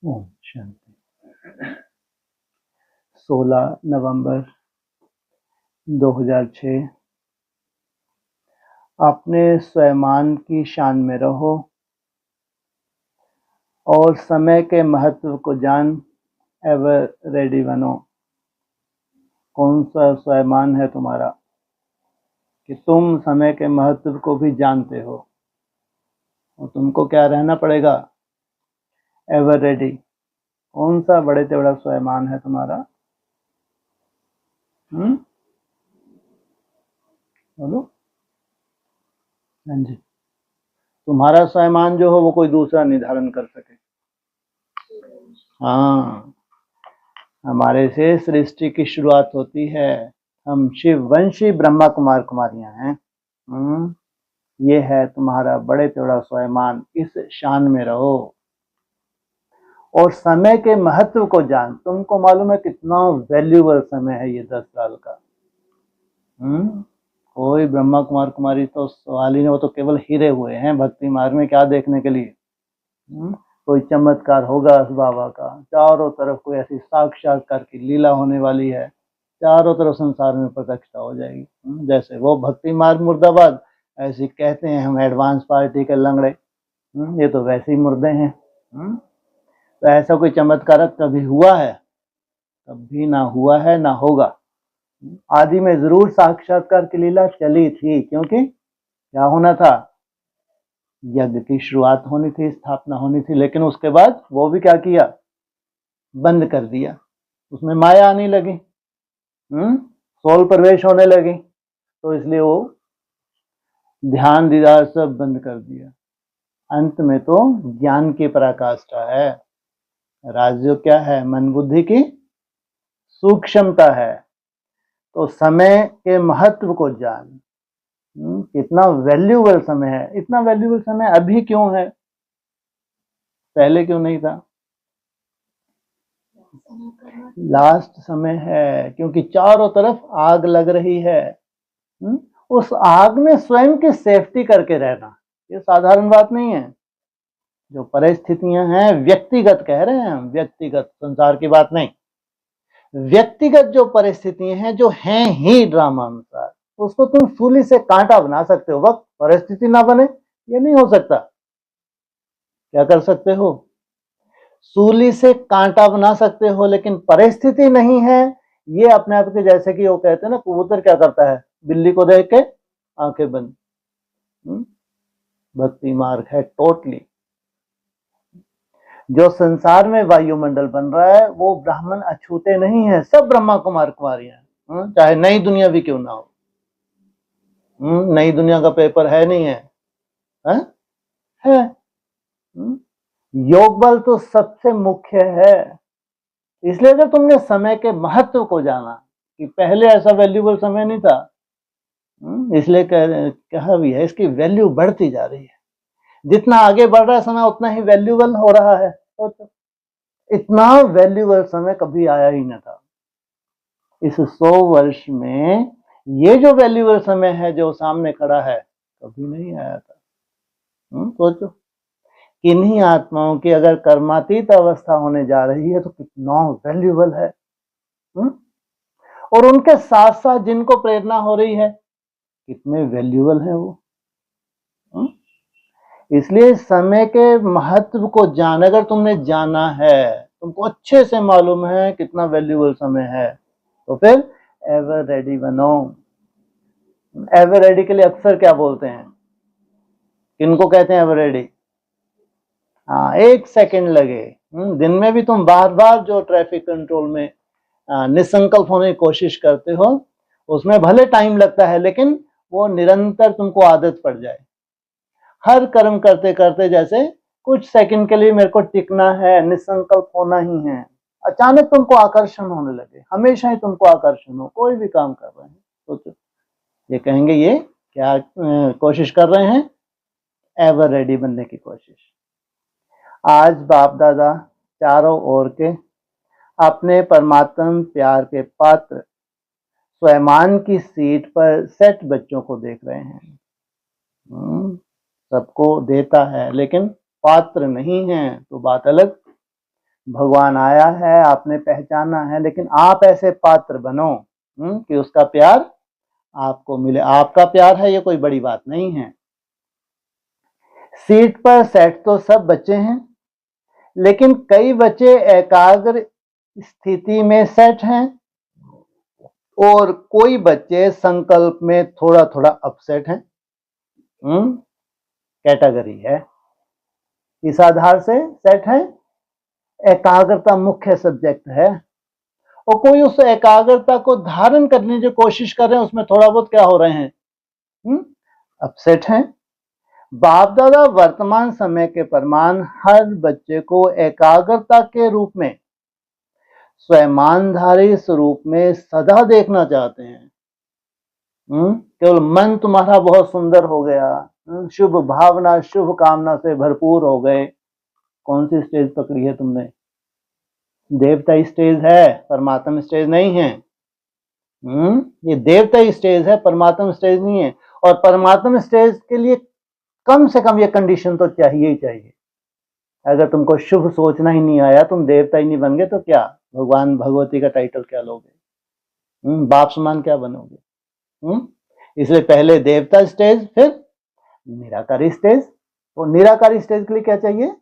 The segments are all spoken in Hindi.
ओम शांति। 16 नवंबर 2006। अपने स्वयं की शान में रहो और समय के महत्व को जान एवर रेडी बनो। कौन सा स्वयं है तुम्हारा कि तुम समय के महत्व को भी जानते हो, और तुमको क्या रहना पड़ेगा? Ever ready. कौन सा बड़े तेवड़ा स्वयं है तुम्हारा? बोलो। हाँ जी। तुम्हारा स्वयं जो हो वो कोई दूसरा निर्धारण कर सके। हाँ, हमारे से सृष्टि की शुरुआत होती है। हम शिव वंशी ब्रह्मा कुमार कुमारियां हैं। ये है तुम्हारा बड़े तेवड़ा स्वयं। इस शान में रहो और समय के महत्व को जान। तुमको मालूम है कितना वैल्यूबल समय है ये 10 साल का। कोई ब्रह्मा कुमार कुमारी तो सवाल ही नहीं, वो तो केवल हीरे हुए हैं भक्ति मार्ग में। क्या देखने के लिए? कोई चमत्कार होगा उस बाबा का। चारों तरफ कोई ऐसी साक्षात्कार की लीला होने वाली है, चारों तरफ संसार में प्रत्यक्षता हो जाएगी। जैसे वो भक्ति मार्ग मुर्दाबाद, ऐसे कहते हैं हम एडवांस पार्टी के लंगड़े। ये तो वैसे ही मुर्दे हैं। तो ऐसा कोई चमत्कार कभी हुआ है? कभी ना हुआ है, ना होगा। आदि में जरूर साक्षात्कार की लीला चली थी, क्योंकि क्या होना था? यज्ञ की शुरुआत होनी थी, स्थापना होनी थी, लेकिन उसके बाद वो भी क्या किया? बंद कर दिया। उसमें माया आने लगी, सोल प्रवेश होने लगी, तो इसलिए वो ध्यान दीदार सब बंद कर दिया। अंत में तो ज्ञान की पराकाष्ठा है। राज्य क्या है? मन बुद्धि की सूक्ष्मता है। तो समय के महत्व को जान। कितना वैल्यूबल समय है। इतना वैल्यूबल समय अभी क्यों है? पहले क्यों नहीं था? लास्ट समय है, क्योंकि चारों तरफ आग लग रही है। उस आग में स्वयं की सेफ्टी करके रहना, ये साधारण बात नहीं है। जो परिस्थितियां हैं, व्यक्तिगत कह रहे हैं हम, व्यक्तिगत, संसार की बात नहीं। व्यक्तिगत जो परिस्थितियां हैं, जो हैं ही ड्रामा अनुसार, उसको तुम सूली से कांटा बना सकते हो। वक्त परिस्थिति ना बने, ये नहीं हो सकता। क्या कर सकते हो? सूली से कांटा बना सकते हो, लेकिन परिस्थिति नहीं है। ये अपने आप के, जैसे कि वो कहते हैं ना, कबूतर क्या करता है? बिल्ली को देख के आंखें बंद। भक्ति मार्ग है टोटली। जो संसार में वायुमंडल बन रहा है वो ब्राह्मण अछूते नहीं है, सब ब्रह्मा कुमार कुमारियां, चाहे नई दुनिया भी क्यों ना हो। नई दुनिया का पेपर है नहीं है? है। योग बल तो सबसे मुख्य है। इसलिए अगर तुमने समय के महत्व को जाना कि पहले ऐसा वैल्यूबल समय नहीं था, इसलिए कहा भी है इसकी वैल्यू बढ़ती जा रही है। जितना आगे बढ़ रहा है समय, उतना ही वैल्यूबल हो रहा है। तो इतना वैल्यूबल समय कभी आया ही न था। इस 100 वर्ष में ये जो वैल्यूबल समय है जो सामने खड़ा है, कभी नहीं आया था। सोचो, किन्हीं आत्माओं की अगर कर्मातीत अवस्था होने जा रही है तो कितना वैल्यूबल है। और उनके साथ साथ जिनको प्रेरणा हो रही है, कितने वैल्यूबल है वो। इसलिए समय के महत्व को जान, अगर तुमने जाना है, तुमको अच्छे से मालूम है कितना वैल्यूबल समय है, तो फिर एवर रेडी बनो। एवर रेडी के लिए अक्सर क्या बोलते हैं? किनको कहते हैं एवर रेडी? हाँ, 1 सेकंड लगे। दिन में भी तुम बार बार जो ट्रैफिक कंट्रोल में निसंकल्प होने की कोशिश करते हो, उसमें भले टाइम लगता है, लेकिन वो निरंतर तुमको आदत पड़ जाए। हर कर्म करते करते जैसे कुछ सेकंड के लिए मेरे को टिकना है, निसंकल्प होना ही है। अचानक तुमको आकर्षण होने लगे, हमेशा ही तुमको आकर्षण हो, कोई भी काम कर रहे हैं, सोचो, ये कहेंगे ये क्या कोशिश कर रहे हैं? एवर रेडी बनने की कोशिश। आज बाप दादा चारों ओर के अपने परमात्म प्यार के पात्र स्वयं की सीट पर सेट बच्चों को देख रहे हैं। सबको देता है, लेकिन पात्र नहीं है, तो बात अलग। भगवान आया है, आपने पहचाना है, लेकिन आप ऐसे पात्र बनो कि उसका प्यार आपको मिले। आपका प्यार है, ये कोई बड़ी बात नहीं है। सीट पर सेट तो सब बच्चे हैं, लेकिन कई बच्चे एकाग्र स्थिति में सेट हैं और कोई बच्चे संकल्प में थोड़ा थोड़ा अपसेट हैं। कैटेगरी है, इस आधार से सेट है। एकाग्रता मुख्य सब्जेक्ट है और कोई उस एकाग्रता को धारण करने की कोशिश कर रहे हैं, उसमें थोड़ा बहुत क्या हो रहे हैं, अपसेट हैं। बाप दादा वर्तमान समय के प्रमाण हर बच्चे को एकाग्रता के रूप में, स्वयंधारी स्वरूप में सदा देखना चाहते हैं। केवल मन तुम्हारा बहुत सुंदर हो गया, शुभ भावना शुभ कामना से भरपूर हो गए। कौन सी स्टेज पकड़ी है तुमने? देवता स्टेज है, परमात्मा स्टेज नहीं है। ये देवता स्टेज है, परमात्मा स्टेज नहीं है। और परमात्मा स्टेज के लिए कम से कम ये कंडीशन तो चाहिए ही चाहिए। अगर तुमको शुभ सोचना ही नहीं आया, तुम देवता ही नहीं बन गए, तो क्या भगवान भगवती का टाइटल क्या लोगे? बाप समान क्या बनोगे? इसलिए पहले देवता स्टेज, फिर निराकारी स्टेज। तो निराकारी स्टेज के लिए क्या चाहिए?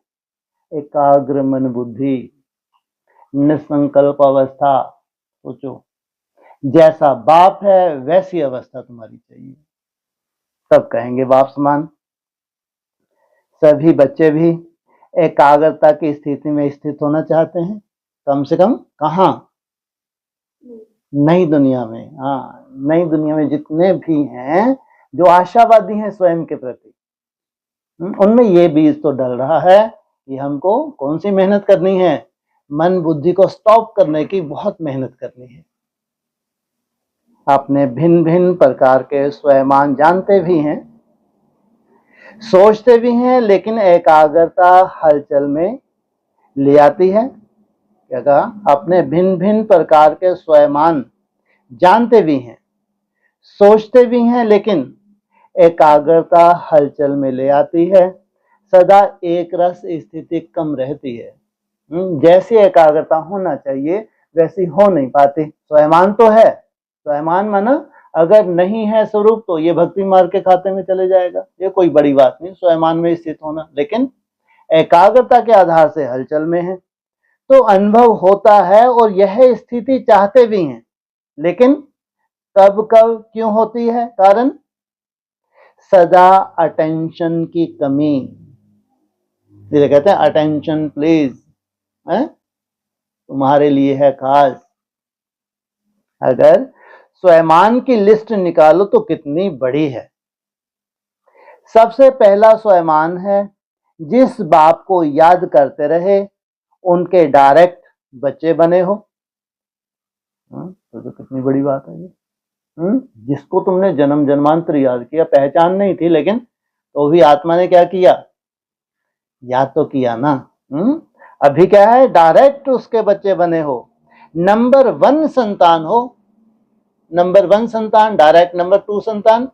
एकाग्र मन बुद्धि, निसंकल्प अवस्था। सोचो, जैसा बाप है वैसी अवस्था तुम्हारी चाहिए, तब कहेंगे बाप समान। सभी बच्चे भी एकाग्रता की स्थिति में स्थित होना चाहते हैं, कम से कम कहाँ? नई दुनिया में। हाँ, नई दुनिया में जितने भी हैं जो आशावादी हैं स्वयं के प्रति, उनमें ये बीज तो डल रहा है कि हमको कौन सी मेहनत करनी है? मन बुद्धि को स्टॉप करने की बहुत मेहनत करनी है। अपने भिन्न भिन्न प्रकार के स्वयं जानते भी हैं, सोचते भी हैं, लेकिन एकाग्रता हलचल में ले आती है। क्या कहा? अपने भिन्न भिन्न प्रकार के स्वयं जानते भी हैं, सोचते भी हैं, लेकिन एकाग्रता हलचल में ले आती है। सदा एक रस स्थिति कम रहती है। जैसी एकाग्रता होना चाहिए वैसी हो नहीं पाती। स्वयं तो है, स्वयं माना अगर नहीं है स्वरूप तो ये भक्ति मार्ग के खाते में चले जाएगा, ये कोई बड़ी बात नहीं स्वयं में स्थित होना। लेकिन एकाग्रता के आधार से हलचल में है तो अनुभव होता है और यह स्थिति चाहते भी हैं, लेकिन कब कब क्यों होती है? कारण सदा अटेंशन की कमी। इसे कहते हैं अटेंशन प्लीज, तुम्हारे लिए है खास। अगर स्वयं की लिस्ट निकालो तो कितनी बड़ी है। सबसे पहला स्वयं है जिस बाप को याद करते रहे उनके डायरेक्ट बच्चे बने हो। तो कितनी बड़ी बात है ये। जिसको तुमने जन्म जन्मांतर याद किया, पहचान नहीं थी, लेकिन तो भी आत्मा ने क्या किया? याद तो किया ना। अभी क्या है? डायरेक्ट उसके बच्चे बने हो, नंबर 1 संतान हो। नंबर 1 संतान डायरेक्ट, नंबर 2 संतान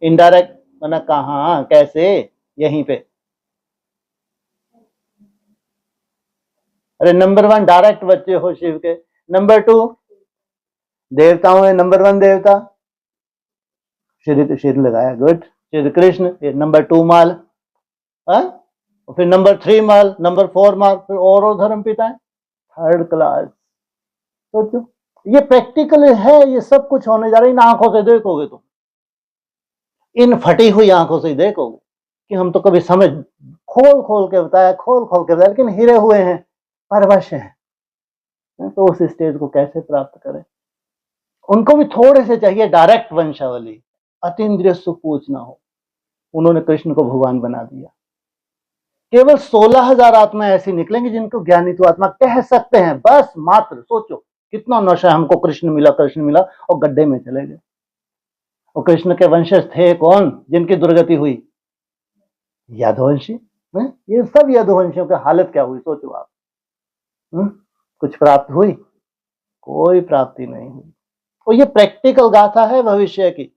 इनडायरेक्ट। माना कहाँ, कैसे? यहीं पे। अरे नंबर 1 डायरेक्ट बच्चे हो शिव के, नंबर 2 देवताओं में नंबर 1 देवता श्री लगाया, गुड, श्री कृष्ण। नंबर 2 माल, फिर नंबर 3 माल, नंबर 4 माल, फिर और धर्म पिता है, 3rd क्लास। सोचो, ये प्रैक्टिकल है, ये सब कुछ होने जा रहा है। इन आंखों से देखोगे तुम, इन फटी हुई आंखों से देखोगे कि हम तो कभी समझ खोल खोल के बताया, खोल खोल के बताया, लेकिन हिरे हुए हैं, परवश हैं। तो उस स्टेज को कैसे प्राप्त करें? उनको भी थोड़े से चाहिए डायरेक्ट वंशावली, अतीन्द्रिय सुख पूछना हो। उन्होंने कृष्ण को भगवान बना दिया। केवल 16,000 आत्माएं ऐसी निकलेंगी जिनको ज्ञानित आत्मा कह सकते हैं, बस मात्र। सोचो कितना नशा, हमको कृष्ण मिला, कृष्ण मिला, और गड्ढे में चले गए। और कृष्ण के वंशज थे कौन जिनकी दुर्गति हुई? यदुवंशी। ये सब यदुवंशियों की हालत क्या हुई? सोचो आप। कुछ प्राप्त हुई? कोई प्राप्ति नहीं हुई। और ये प्रैक्टिकल गाथा है भविष्य की।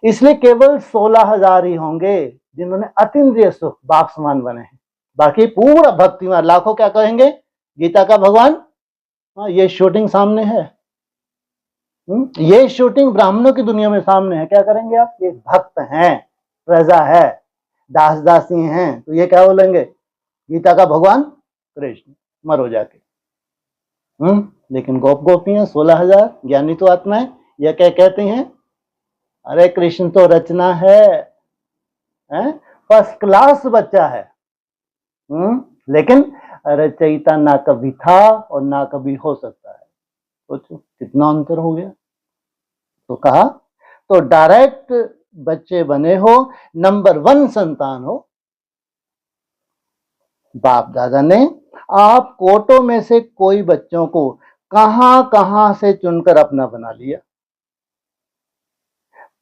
इसलिए केवल 16,000 ही होंगे जिन्होंने अतीन्द्रिय सुख बाप समान बने हैं। बाकी पूरा भक्ति मार्ग, लाखों क्या कहेंगे गीता का भगवान, हाँ ये शूटिंग सामने है। ये शूटिंग ब्राह्मणों की दुनिया में सामने है, क्या करेंगे आप, ये भक्त हैं, प्रजा है, दास दासी हैं, तो ये क्या बोलेंगे, गीता का भगवान कृष्ण, मरो जाके। लेकिन गोप गोपियां 16,000 ज्ञानी तो आत्माएं, यह क्या कहती हैं, अरे कृष्ण तो रचना है, फर्स्ट क्लास बच्चा है, लेकिन रचयिता ना कभी था और ना कभी हो सकता है। सोचो कितना अंतर हो गया। तो कहा तो डायरेक्ट बच्चे बने हो, नंबर 1 संतान हो, बाप दादा ने आप कोटों में से कोई बच्चों को कहां कहां से चुनकर अपना बना लिया।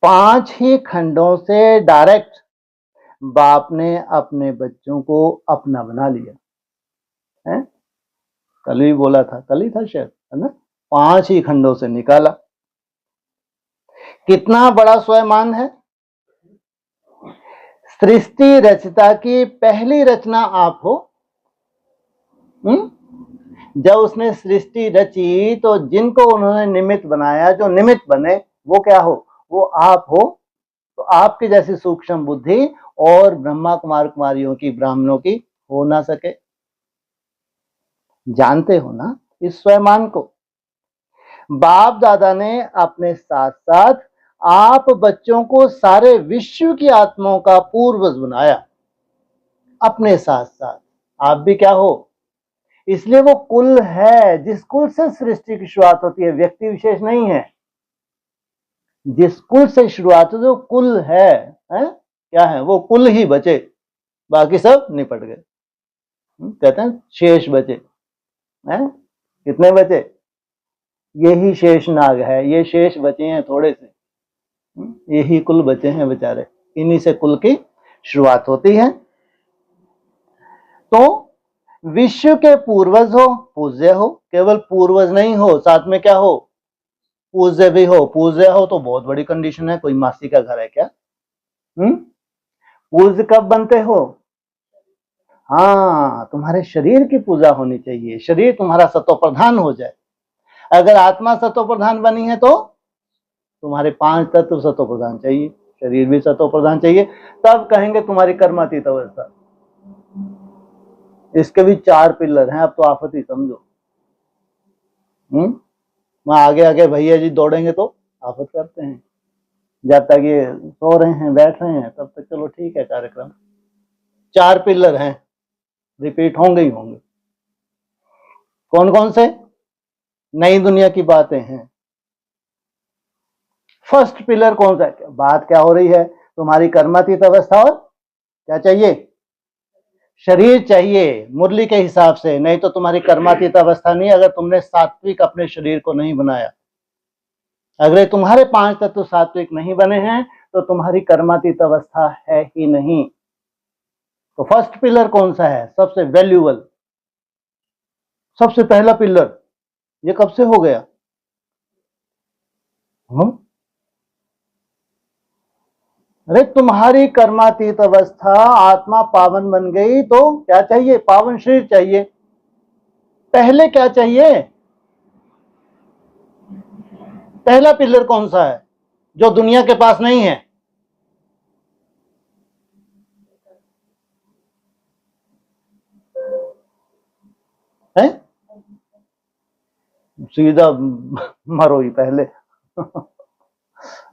5 ही खंडों से डायरेक्ट बाप ने अपने बच्चों को अपना बना लिया है। कल ही बोला था, कल ही था शायद, है ना, 5 ही खंडों से निकाला। कितना बड़ा स्वयमान है। सृष्टि रचता की पहली रचना आप हो। जब उसने सृष्टि रची तो जिनको उन्होंने निमित्त बनाया, जो निमित्त बने वो क्या हो, वो आप हो। तो आपकी जैसी सूक्ष्म बुद्धि और ब्रह्मा कुमार कुमारियों की, ब्राह्मणों की हो ना सके। जानते हो ना इस स्वयमान को। बाप दादा ने अपने साथ साथ आप बच्चों को सारे विश्व की आत्माओं का पूर्वज बनाया अपने साथ साथ। आप भी क्या हो, इसलिए वो कुल है जिस कुल से सृष्टि की शुरुआत होती है, व्यक्ति विशेष नहीं है। जिस कुल से शुरुआत होती है वो कुल है, क्या है, वो कुल ही बचे, बाकी सब निपट गए। कहते हैं शेष बचे, कितने बचे, यही शेष नाग है, ये शेष बचे हैं थोड़े से, यही कुल बचे हैं बेचारे, इन्हीं से कुल की शुरुआत होती है। तो विश्व के पूर्वज हो, पूज्य हो, केवल पूर्वज नहीं हो, साथ में क्या हो, पूज्य भी हो। पूज्य हो तो बहुत बड़ी कंडीशन है, कोई मासी का घर है क्या। पूज्य कब बनते हो, हाँ तुम्हारे शरीर की पूजा होनी चाहिए, शरीर तुम्हारा सतो प्रधान हो जाए। अगर आत्मा सतो प्रधान बनी है तो तुम्हारे 5 तत्व सतो प्रधान चाहिए, शरीर भी सतो प्रधान चाहिए, तब कहेंगे तुम्हारी कर्मातीत अवस्था। इसके भी 4 पिलर हैं, अब तो आफत ही समझो। मैं आगे आगे भैया जी दौड़ेंगे तो आफत करते हैं, जब तक ये सो रहे हैं बैठ रहे हैं तब तक चलो ठीक है कार्यक्रम। 4 पिलर हैं, रिपीट होंगे ही होंगे। कौन कौन से, नई दुनिया की बातें हैं। फर्स्ट पिलर कौन सा है, बात क्या हो रही है, तुम्हारी कर्मातीत अवस्था और क्या चाहिए, शरीर चाहिए मुरली के हिसाब से, नहीं तो तुम्हारी कर्मातीत अवस्था नहीं, अगर तुमने सात्विक अपने शरीर को नहीं बनाया। अगर तुम्हारे 5 तत्व सात्विक नहीं बने हैं तो तुम्हारी कर्मातीत अवस्था है ही नहीं। तो फर्स्ट पिलर कौन सा है, सबसे वैल्यूएबल, सबसे पहला पिलर, ये कब से हो गया, अरे तुम्हारी कर्मातीत अवस्था, आत्मा पावन बन गई तो क्या चाहिए, पावन शरीर चाहिए। पहले क्या चाहिए, पहला पिलर कौन सा है जो दुनिया के पास नहीं है, है? सीधा मरो ही पहले।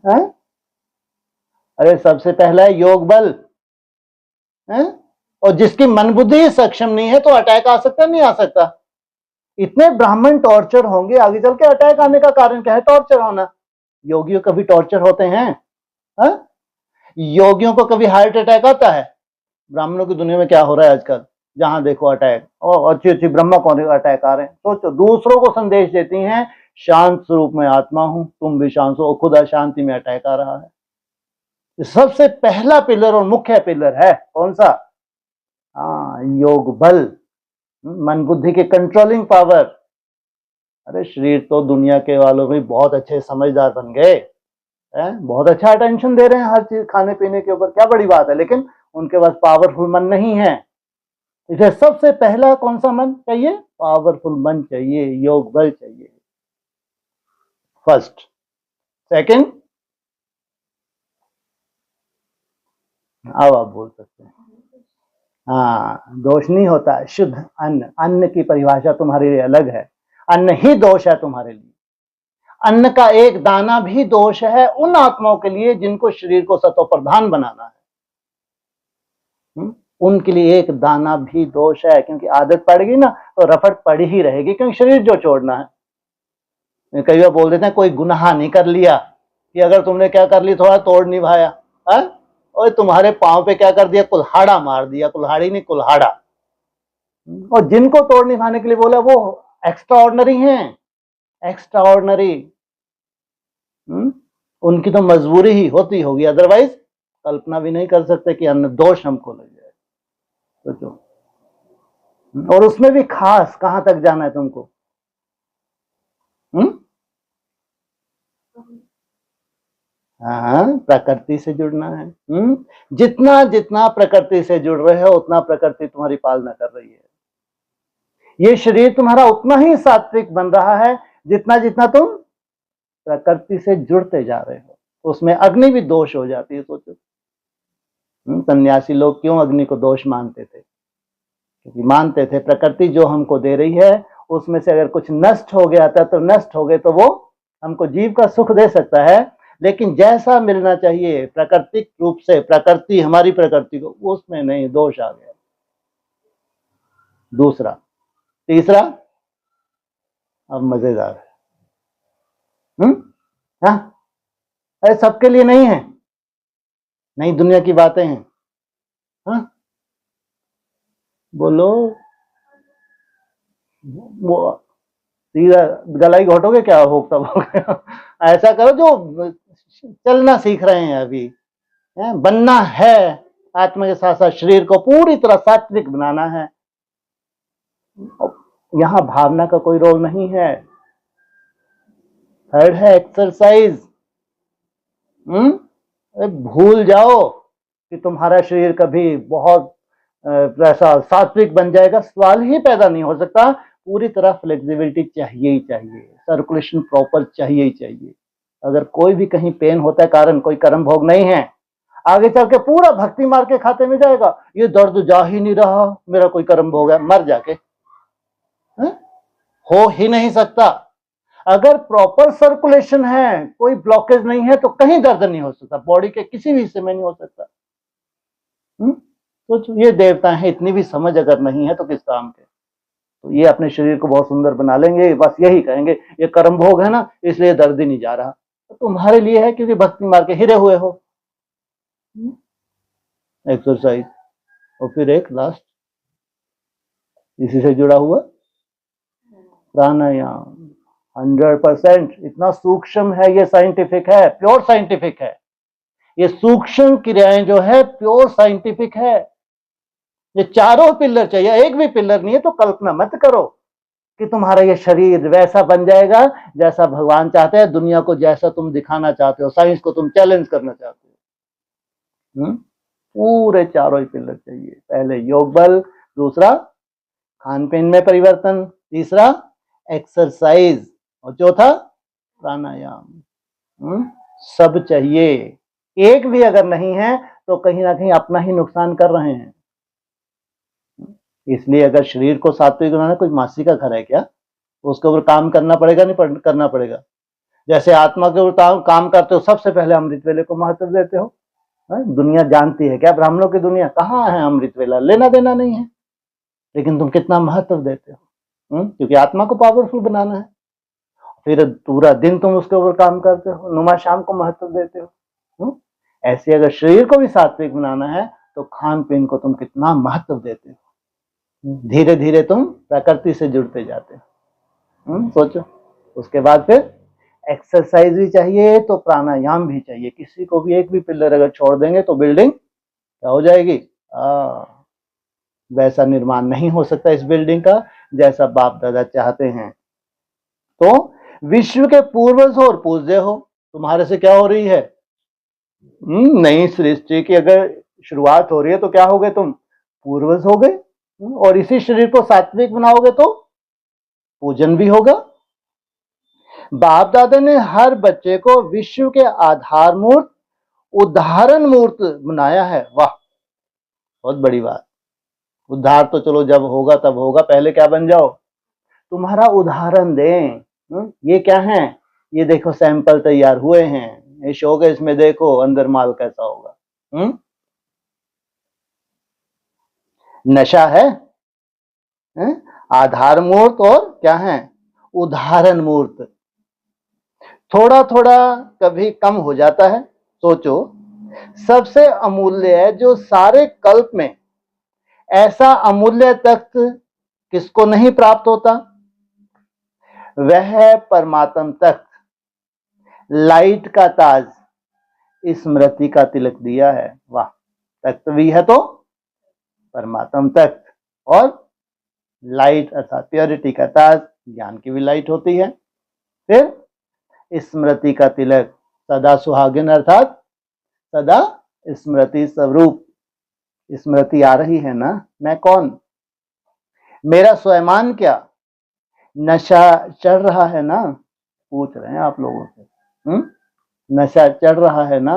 है? अरे सबसे पहला है योग बल, है? और जिसकी मन बुद्धि सक्षम नहीं है तो अटैक आ सकता नहीं आ सकता। इतने ब्राह्मण टॉर्चर होंगे, आगे चल के अटैक आने का कारण क्या है, टॉर्चर होना। योगियों कभी टॉर्चर होते हैं, है? योगियों को कभी हार्ट अटैक आता है। ब्राह्मणों की दुनिया में क्या हो रहा है आजकल, जहां देखो अटैक, और अच्छी अच्छी ब्रह्मा कौन अटैक आ रहे हैं। सोचो, दूसरों को संदेश देती हैं शांत स्वरूप में आत्मा हूं, तुम भी शांत हो, खुद अशांति में अटैक आ रहा है। सबसे पहला पिलर और मुख्य पिलर है कौन सा, योग बल, मन बुद्धि के कंट्रोलिंग पावर। अरे शरीर तो दुनिया के वालों भी बहुत अच्छे समझदार बन गए, बहुत अच्छा अटेंशन दे रहे हैं हर चीज, खाने पीने के ऊपर, क्या बड़ी बात है, लेकिन उनके पास पावरफुल मन नहीं है। इसे सबसे पहला कौन सा मन चाहिए? पावरफुल मन चाहिए, योग बल चाहिए, फर्स्ट। सेकंड, अब आप बोल सकते हैं। हाँ, दोष नहीं होता है, शुद्ध अन्न। अन्न की परिभाषा तुम्हारे लिए अलग है, अन्न ही दोष है तुम्हारे लिए। अन्न का एक दाना भी दोष है उन आत्माओं के लिए जिनको शरीर को सतो प्रधान बनाना है। उनके लिए एक दाना भी दोष है, क्योंकि आदत पड़ गई ना तो रफट पड़ ही रहेगी, क्योंकि शरीर जो छोड़ना है। कई बार बोल देते हैं कोई गुनाह नहीं कर लिया, कि अगर तुमने क्या कर ली, थोड़ा तोड़ निभाया, और तुम्हारे पांव पे क्या कर दिया, कुल्हाड़ा मार दिया, कुल्हाड़ी नहीं कुल्हाड़ा। और जिनको तोड़ निभाने के लिए बोला वो एक्स्ट्रा ऑर्डिनरी हैं, एक्स्ट्रा ऑर्डिनरी। उनकी तो मजबूरी ही होती होगी, अदरवाइज कल्पना भी नहीं कर सकते कि अन्न दोष हमको लग जाए। सोचो, और उसमें भी खास कहां तक जाना है तुमको? हाँ, प्रकृति से जुड़ना है। जितना जितना प्रकृति से जुड़ रहे हो उतना प्रकृति तुम्हारी पालना कर रही है। ये शरीर तुम्हारा उतना ही सात्विक बन रहा है जितना जितना तुम प्रकृति से जुड़ते जा रहे हो। उसमें अग्नि भी दोष हो जाती है। सोचो, सन्यासी लोग क्यों अग्नि को दोष मानते थे? क्योंकि मानते थे प्रकृति जो हमको दे रही है उसमें से अगर कुछ नष्ट हो गया था तो नष्ट हो गए तो वो हमको जीव का सुख दे सकता है, लेकिन जैसा मिलना चाहिए प्राकृतिक रूप से, प्रकृति हमारी प्रकृति को, उसमें नहीं, दोष आ गया। दूसरा, तीसरा, अब मजेदार है। हाँ, अरे सबके लिए नहीं है, नई दुनिया की बातें हैं। हाँ, बोलो, वो सीधा गलाई घोटोगे क्या? होगा तब ऐसा करो जो चलना सीख रहे हैं अभी, बनना है आत्मा के साथ साथ शरीर को पूरी तरह सात्विक बनाना है। यहां भावना का कोई रोल नहीं है। थर्ड है एक्सरसाइज। भूल जाओ कि तुम्हारा शरीर कभी बहुत ऐसा सात्विक बन जाएगा, सवाल ही पैदा नहीं हो सकता। पूरी तरह फ्लेक्सिबिलिटी चाहिए ही चाहिए, सर्कुलेशन प्रॉपर चाहिए ही चाहिए। अगर कोई भी कहीं पेन होता है कारण कोई कर्म भोग नहीं है, आगे चल के पूरा भक्ति मार के खाते में जाएगा, ये दर्द जा ही नहीं रहा, मेरा कोई कर्म भोग है, मर जाके। हो ही नहीं सकता। अगर प्रॉपर सर्कुलेशन है, कोई ब्लॉकेज नहीं है, तो कहीं दर्द नहीं हो सकता, बॉडी के किसी भी हिस्से में नहीं हो सकता। तो ये देवता है, इतनी भी समझ अगर नहीं है तो किस काम के? तो ये अपने शरीर को बहुत सुंदर बना लेंगे, बस यही कहेंगे ये कर्म भोग है ना इसलिए दर्द ही नहीं जा रहा। तो तुम्हारे लिए है क्योंकि भक्ति मार के हिरे हुए हो। एक्सरसाइज। और फिर एक लास्ट इसी से जुड़ा हुआ प्राणायाम। 100% इतना सूक्ष्म है, ये साइंटिफिक है, प्योर साइंटिफिक है। ये सूक्ष्म क्रियाएं जो है प्योर साइंटिफिक है। ये चारों पिलर चाहिए, एक भी पिलर नहीं है तो कल्पना मत करो कि तुम्हारा ये शरीर वैसा बन जाएगा जैसा भगवान चाहते हैं, दुनिया को जैसा तुम दिखाना चाहते हो, साइंस को तुम चैलेंज करना चाहते हो। पूरे चारों ही पिलर चाहिए। पहले योग बल, दूसरा खान पीन में परिवर्तन, तीसरा एक्सरसाइज, और चौथा प्राणायाम। सब चाहिए। एक भी अगर नहीं है तो कहीं ना कहीं अपना ही नुकसान कर रहे हैं। इसलिए अगर शरीर को सात्विक बनाना, कोई मासी का घर है क्या? उसके ऊपर काम करना पड़ेगा, नहीं करना पड़ेगा? जैसे आत्मा के ऊपर काम करते हो, सबसे पहले अमृत वेले को महत्व देते हो। दुनिया जानती है क्या? ब्राह्मणों की दुनिया कहाँ है अमृत वेला, लेना देना नहीं है, लेकिन तुम कितना महत्व देते हो, क्योंकि आत्मा को पावरफुल बनाना है। फिर पूरा दिन तुम उसके ऊपर काम करते हो, नुमा शाम को महत्व देते हो। ऐसे अगर शरीर को भी सात्विक बनाना है तो खान पीन को तुम कितना महत्व देते हो। धीरे धीरे तुम प्रकृति से जुड़ते जाते हो। सोचो, उसके बाद फिर एक्सरसाइज भी चाहिए तो प्राणायाम भी चाहिए। किसी को भी एक भी पिलर अगर छोड़ देंगे तो बिल्डिंग क्या हो जाएगी? वैसा निर्माण नहीं हो सकता इस बिल्डिंग का जैसा बाप दादा चाहते हैं। तो विश्व के पूर्वज हो और पूज्य हो। तुम्हारे से क्या हो रही है? नई सृष्टि की अगर शुरुआत हो रही है तो क्या हो गए तुम? पूर्वज हो गए। और इसी शरीर को सात्विक बनाओगे तो पूजन भी होगा। बाप दादा ने हर बच्चे को विश्व के आधार मूर्त, उदाहरण मूर्त बनाया है। वाह, बहुत बड़ी बात। उद्धार तो चलो जब होगा तब होगा, पहले क्या बन जाओ, तुम्हारा उदाहरण दें। ये क्या है, ये देखो सैंपल तैयार हुए हैं, ये शोकेस में देखो अंदर माल कैसा होगा। नशा है, आधार मूर्त और क्या है, उदाहरण मूर्त। थोड़ा थोड़ा कभी कम हो जाता है। सोचो, सबसे अमूल्य है जो सारे कल्प में, ऐसा अमूल्य तख्त किसको नहीं प्राप्त होता, वह है परमात्म तख्त। लाइट का ताज, स्मृति का तिलक दिया है। वाह, तख्त भी है तो परमात्म तख्त, और लाइट अर्थात प्योरिटी का ताज, ज्ञान की भी लाइट होती है। फिर स्मृति का तिलक, सदा सुहागिन अर्थात सदा स्मृति स्वरूप। स्मृति आ रही है ना, मैं कौन, मेरा स्वयं क्या, नशा चढ़ रहा है ना, पूछ रहे हैं आप लोगों से। नशा चढ़ रहा है ना।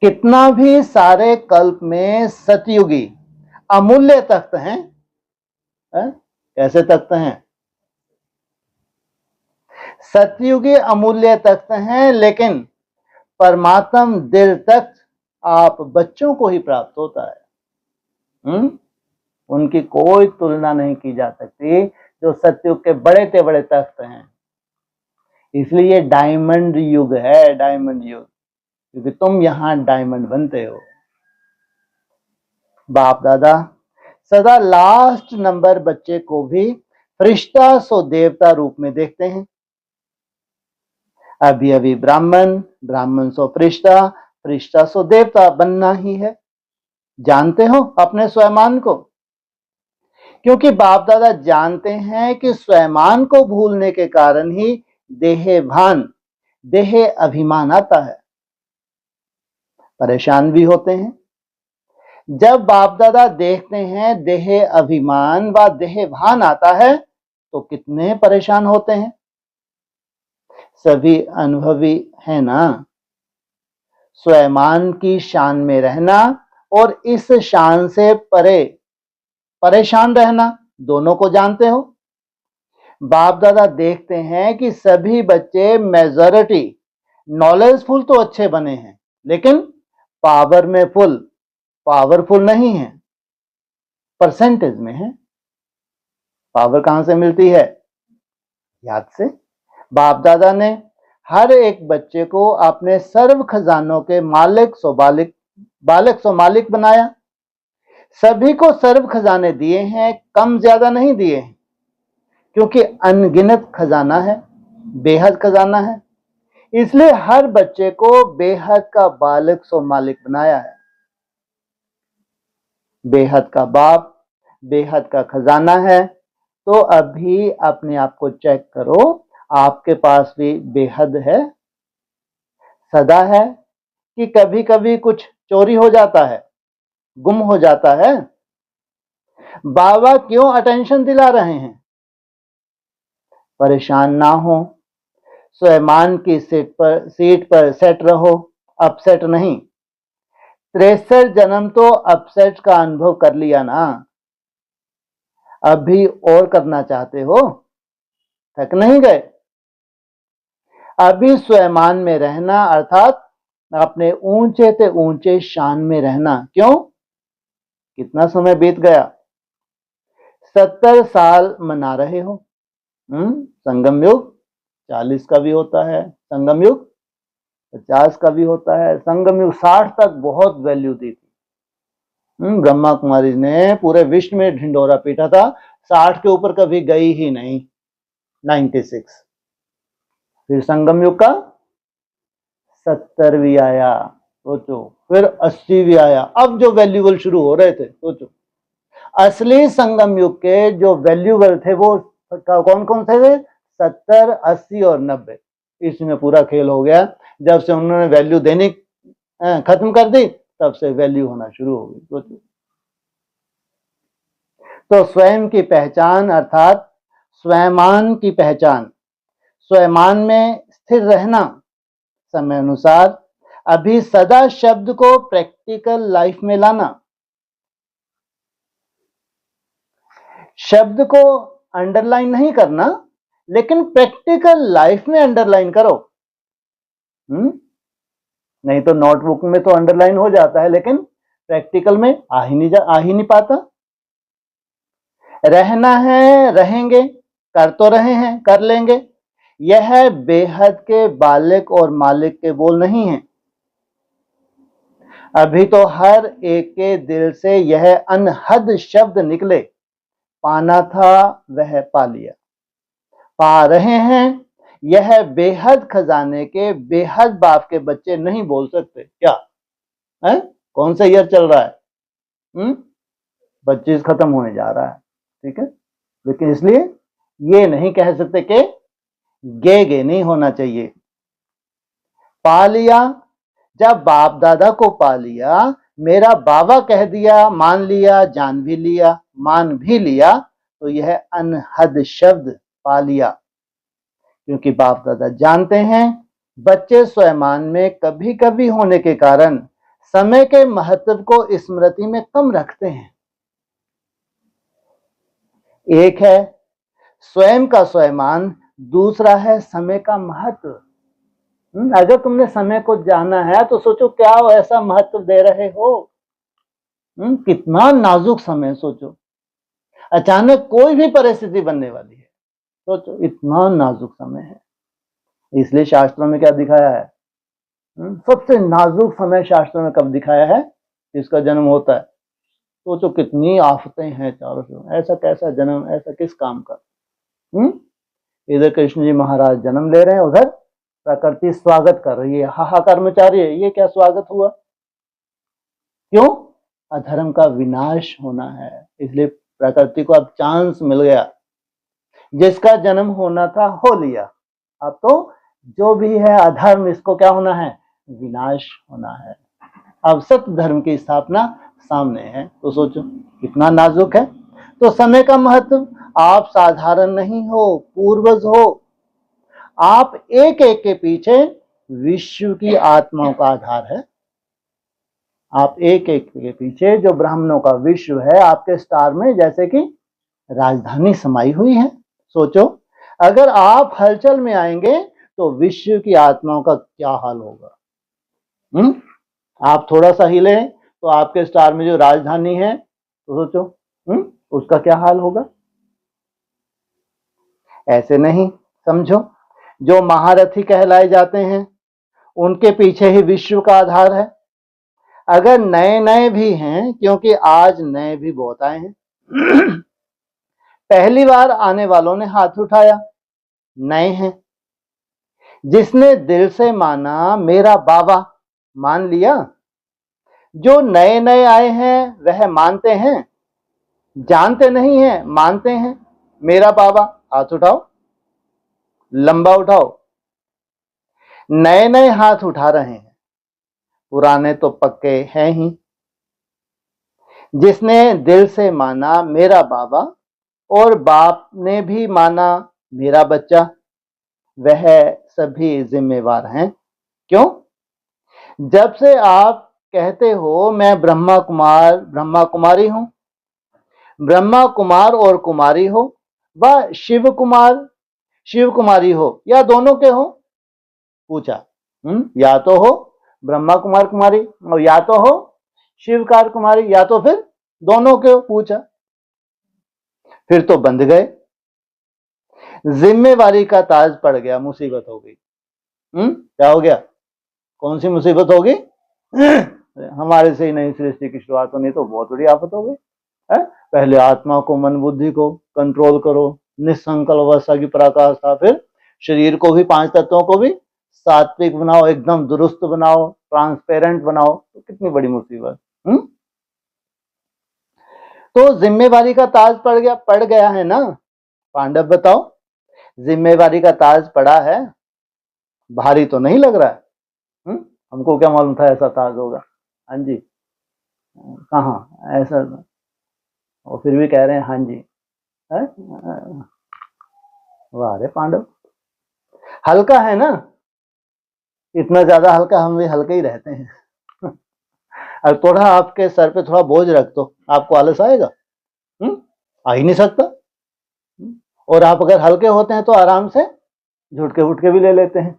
कितना भी सारे कल्प में सतयुगी अमूल्य तख्त हैं, कैसे तख्त हैं, सतयुगी अमूल्य तख्त हैं, लेकिन परमात्म दिल तख्त आप बच्चों को ही प्राप्त होता है। उनकी कोई तुलना नहीं की जा सकती, जो सतयुग के बड़े से बड़े तख्त हैं। इसलिए डायमंड युग है, डायमंड युग, क्योंकि तुम यहां डायमंड बनते हो। बाप दादा सदा लास्ट नंबर बच्चे को भी फरिश्ता सो देवता रूप में देखते हैं। अभी अभी ब्राह्मण, ब्राह्मण सो फरिश्ता, फरिश्ता सो देवता बनना ही है। जानते हो अपने स्वयं को, क्योंकि बाप दादा जानते हैं कि स्वयं को भूलने के कारण ही देह भान, देह अभिमान आता है, परेशान भी होते हैं। जब बाप दादा देखते हैं देह अभिमान व देह भान आता है तो कितने परेशान होते हैं। सभी अनुभवी है ना, स्वयं की शान में रहना और इस शान से परे परेशान रहना, दोनों को जानते हो। बाप दादा देखते हैं कि सभी बच्चे मेजॉरिटी नॉलेजफुल तो अच्छे बने हैं, लेकिन पावर में पावरफुल नहीं है, परसेंटेज में है। पावर कहां से मिलती है, याद से। बाप दादा ने हर एक बच्चे को अपने सर्व खजानों के बालक सो मालिक बनाया। सभी को सर्व खजाने दिए हैं, कम ज्यादा नहीं दिए हैं, क्योंकि अनगिनत खजाना है, बेहद खजाना है। इसलिए हर बच्चे को बेहद का बालक सो मालिक बनाया है। बेहद का बाप, बेहद का खजाना है। तो अभी अपने आप को चेक करो, आपके पास भी बेहद है, सदा है, कि कभी कभी कुछ चोरी हो जाता है, गुम हो जाता है। बाबा क्यों अटेंशन दिला रहे हैं, परेशान ना हो, स्वयं की सीट पर सेट रहो, अपसेट नहीं। 63 जन्म तो अपसेट का अनुभव कर लिया ना, अभी और करना चाहते हो, थक नहीं गए। अभी स्वयं में रहना अर्थात अपने ऊंचे से ऊंचे शान में रहना। क्यों, कितना समय बीत गया, 70 साल मना रहे हो। संगम युग 40 का भी होता है, संगम युग 50 का भी होता है, संगम युग 60 तक बहुत वैल्यू दी थी। ब्रह्मा कुमारी ने पूरे विश्व में ढिंडोरा पीटा था, 60 के ऊपर कभी गई ही नहीं, 96। फिर संगम युग का 70 भी आया, सोचो, फिर 80 भी आया। अब जो वैल्यूबल शुरू हो रहे थे, सोचो, असली संगम युग के जो वैल्यूबल थे वो कौन कौन से थे, 70, 80 और 90। इसमें पूरा खेल हो गया। जब से उन्होंने वैल्यू देनी खत्म कर दी, तब से वैल्यू होना शुरू हो गई। सोचो, तो स्वयं की पहचान अर्थात स्वयमान की पहचान, स्वयमान में स्थिर रहना, समय अनुसार अभी सदा शब्द को प्रैक्टिकल लाइफ में लाना। शब्द को अंडरलाइन नहीं करना, लेकिन प्रैक्टिकल लाइफ में अंडरलाइन करो। नहीं तो नोटबुक में तो अंडरलाइन हो जाता है, लेकिन प्रैक्टिकल में आ ही नहीं पाता। रहना है, रहेंगे, कर तो रहे हैं, कर लेंगे। यह बेहद के बालिक और मालिक के बोल नहीं है। अभी तो हर एक के दिल से यह अनहद शब्द निकले, पाना था वह पा लिया। पा रहे हैं, यह बेहद खजाने के बेहद बाप के बच्चे नहीं बोल सकते। क्या है? कौन सा ईयर चल रहा है? 25 खत्म होने जा रहा है, ठीक है। लेकिन इसलिए ये नहीं कह सकते कि गे नहीं होना चाहिए। पा लिया, जब बाप दादा को पा लिया, मेरा बाबा कह दिया, मान लिया, जान भी लिया, मान भी लिया, तो यह अनहद शब्द पा लिया। क्योंकि बाप दादा जानते हैं बच्चे स्वयमान में कभी कभी होने के कारण समय के महत्व को स्मृति में कम रखते हैं। एक है स्वयं का स्वयमान, दूसरा है समय का महत्व। अगर तुमने समय को जाना है तो सोचो क्या ऐसा महत्व दे रहे हो। कितना नाजुक समय, सोचो अचानक कोई भी परिस्थिति बनने वाली है, सोचो इतना नाजुक समय है। इसलिए शास्त्रों में क्या दिखाया है? सबसे नाजुक समय शास्त्रों में कब दिखाया है? जिसका जन्म होता है। सोचो कितनी आफतें हैं चारों तरफ, ऐसा कैसा जन्म, ऐसा किस काम का। इधर कृष्ण जी महाराज जन्म ले रहे हैं, उधर प्रकृति स्वागत कर रही है, हाहाकार मचा रही है। ये क्या स्वागत हुआ? क्यों? अधर्म का विनाश होना है, इसलिए प्रकृति को अब चांस मिल गया। जिसका जन्म होना था हो लिया, अब तो जो भी है अधर्म, इसको क्या होना है? विनाश होना है। अब सत्य धर्म की स्थापना सामने है। तो सोचो कितना नाजुक है। तो समय का महत्व, आप साधारण नहीं हो, पूर्वज हो। आप एक एक के पीछे विश्व की आत्माओं का आधार है। आप एक एक के पीछे जो ब्राह्मणों का विश्व है, आपके स्टार में जैसे कि राजधानी समाई हुई है। सोचो अगर आप हलचल में आएंगे तो विश्व की आत्माओं का क्या हाल होगा। आप थोड़ा सा हिले तो आपके स्टार में जो राजधानी है, तो सोचो उसका क्या हाल होगा। ऐसे नहीं समझो, जो महारथी कहलाए जाते हैं उनके पीछे ही विश्व का आधार है। अगर नए नए भी हैं, क्योंकि आज नए भी बहुत आए हैं पहली बार आने वालों ने हाथ उठाया, नए हैं। जिसने दिल से माना मेरा बाबा, मान लिया। जो नए नए आए हैं वह मानते हैं, जानते नहीं हैं, मानते हैं मेरा बाबा। हाथ उठाओ, लंबा उठाओ। नए नए हाथ उठा रहे हैं, पुराने तो पक्के हैं ही। जिसने दिल से माना मेरा बाबा और बाप ने भी माना मेरा बच्चा, वह सभी जिम्मेवार हैं। क्यों? जब से आप कहते हो मैं ब्रह्मा कुमारी हूं, ब्रह्मा कुमार और कुमारी हो, व शिव कुमारी हो, या दोनों के हो, पूछा। या तो हो ब्रह्मा कुमारी और या तो हो शिवकार कुमारी, या तो फिर दोनों के हो, पूछा। फिर तो बंध गए, जिम्मेवारी का ताज पड़ गया, मुसीबत हो गई। क्या हो गया? कौन सी मुसीबत होगी? हमारे से ही नहीं सृष्टि की शुरुआत होनी तो बहुत बड़ी आफत हो गई है। पहले आत्मा को, मन बुद्धि को कंट्रोल करो, निसंकल्प अवस्था की पराकाष्ठा, फिर शरीर को भी, 5 तत्वों को भी सात्विक बनाओ, एकदम दुरुस्त बनाओ, ट्रांसपेरेंट बनाओ, तो कितनी बड़ी मुसीबत। तो जिम्मेवारी का ताज पड़ गया है ना। पांडव बताओ, जिम्मेवारी का ताज पड़ा है, भारी तो नहीं लग रहा है? हमको क्या मालूम था ऐसा ताज होगा। हाँ जी, कहाँ ऐसा और फिर भी कह रहे हैं हाँ जी। है? वाह रे पांडव, हल्का है ना, इतना ज्यादा हल्का, हम भी हल्के ही रहते हैं। और थोड़ा आपके सर पे थोड़ा बोझ रख दो, आपको आलस आएगा? आ ही नहीं सकता। और आप अगर हल्के होते हैं तो आराम से झुटके फुटके भी ले लेते हैं।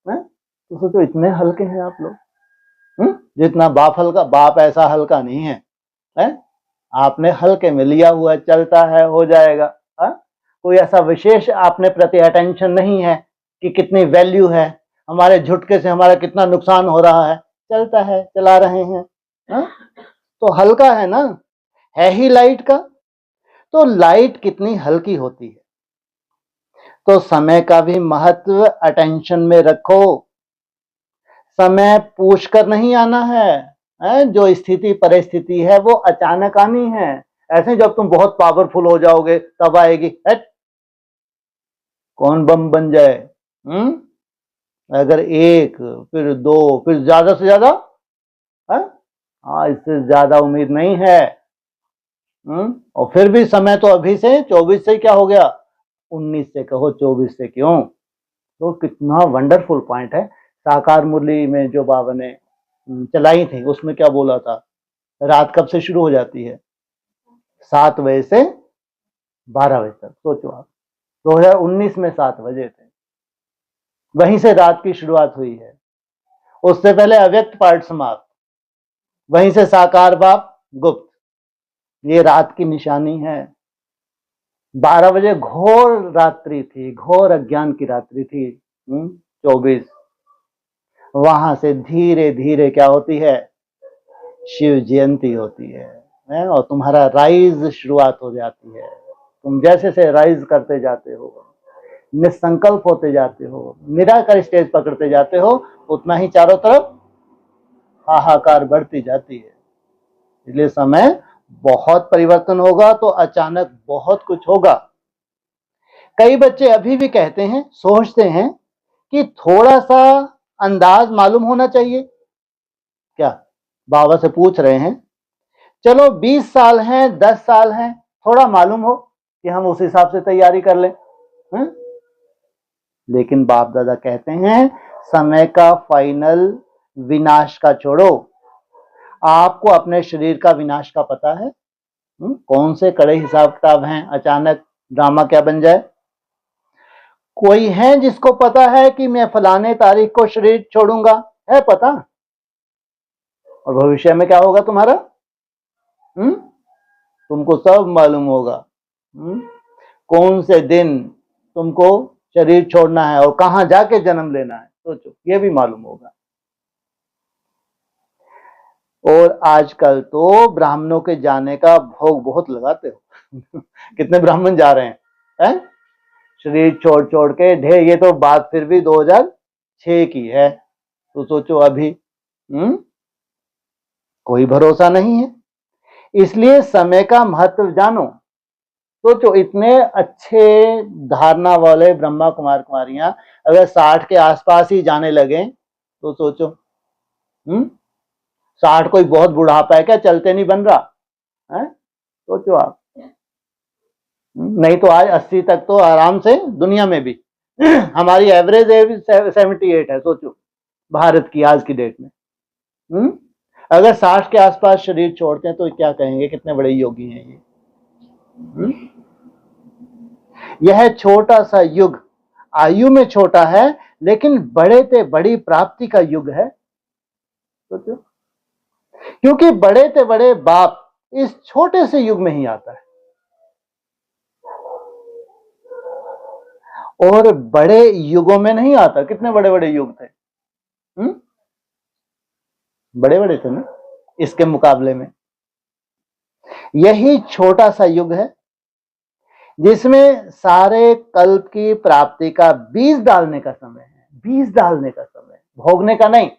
तो सोचो इतने हल्के हैं आप लोग। जितना बाप हल्का, बाप ऐसा हल्का नहीं है, है? आपने हल्के में लिया हुआ, चलता है, हो जाएगा। हा? कोई ऐसा विशेष आपने प्रति अटेंशन नहीं है कि कितनी वैल्यू है, हमारे झुटके से हमारा कितना नुकसान हो रहा है, चलता है, चला रहे हैं। हा? तो हल्का है ना, है ही लाइट का। तो लाइट कितनी हल्की होती है। तो समय का भी महत्व अटेंशन में रखो। समय पूछ कर नहीं आना है, जो स्थिति परिस्थिति है वो अचानक आनी है। ऐसे जब तुम बहुत पावरफुल हो जाओगे तब आएगी, कौन बम बन जाए। अगर एक, फिर दो, फिर ज्यादा से ज्यादा, इससे ज्यादा उम्मीद नहीं है। और फिर भी समय तो अभी से 24 से क्या हो गया, 19 से कहो, 24 से क्यों। तो कितना वंडरफुल पॉइंट है। साकार मुरली में जो बाबा ने चलाई थी उसमें क्या बोला था, रात कब से शुरू हो जाती है, 7 बजे से 12 बजे तक। सोचो आप, 2019 में 7 बजे थे, वहीं से रात की शुरुआत हुई है। उससे पहले अव्यक्त पार्ट समाप्त, वहीं से साकार बाप गुप्त, ये रात की निशानी है। 12 बजे घोर रात्रि थी, घोर अज्ञान की रात्रि थी। 24, वहां से धीरे धीरे क्या होती है, शिव जयंती होती है, और तुम्हारा राइज शुरुआत हो जाती है। तुम जैसे से राइज करते जाते हो, निसंकल्प होते जाते हो, निराकार स्टेज पकड़ते जाते हो, उतना ही चारों तरफ हाहाकार बढ़ती जाती है। इसलिए समय बहुत परिवर्तन होगा तो अचानक बहुत कुछ होगा। कई बच्चे अभी भी कहते हैं, सोचते हैं कि थोड़ा सा अंदाज मालूम होना चाहिए। क्या बाबा से पूछ रहे हैं, चलो 20 साल हैं, 10 साल हैं, थोड़ा मालूम हो कि हम उस हिसाब से तैयारी कर लें। लेकिन बाप दादा कहते हैं, समय का फाइनल विनाश का छोड़ो, आपको अपने शरीर का विनाश का पता है? कौन से कड़े हिसाब किताब हैं, अचानक ड्रामा क्या बन जाए। कोई है जिसको पता है कि मैं फलाने तारीख को शरीर छोड़ूंगा, है पता? और भविष्य में क्या होगा तुम्हारा, तुमको सब मालूम होगा। कौन से दिन तुमको शरीर छोड़ना है और कहां जाके जन्म लेना है, सोचो, ये भी मालूम होगा। और आजकल तो ब्राह्मणों के जाने का भोग बहुत लगाते हो। कितने ब्राह्मण जा रहे हैं, शरीर छोड़ छोड़ के ढेर। ये तो बात फिर भी 2006 की है, तो सोचो अभी कोई भरोसा नहीं है। इसलिए समय का महत्व जानो। सोचो इतने अच्छे धारणा वाले ब्रह्मा कुमार कुमारियां अगर 60 के आसपास ही जाने लगे तो सोचो, 60 कोई बहुत बुढ़ापा है क्या, चलते नहीं बन रहा है? सोचो आप, नहीं तो आज 80 तक तो आराम से दुनिया में भी। हमारी एवरेज एज 78 है, सोचो भारत की आज की डेट में। अगर 60 के आसपास शरीर छोड़ते हैं तो क्या कहेंगे, कितने बड़े योगी हैं ये। यह छोटा सा युग आयु में छोटा है, लेकिन बड़े ते बड़ी प्राप्ति का युग है। सोचो, क्योंकि बड़े ते बड़े बाप इस छोटे से युग में ही आता है। और बड़े युगों में नहीं आता। कितने बड़े बड़े युग थे, बड़े बड़े थे ना इसके मुकाबले में। यही छोटा सा युग है जिसमें सारे कल्प की प्राप्ति का बीज डालने का समय है। बीज डालने का समय, भोगने का नहीं।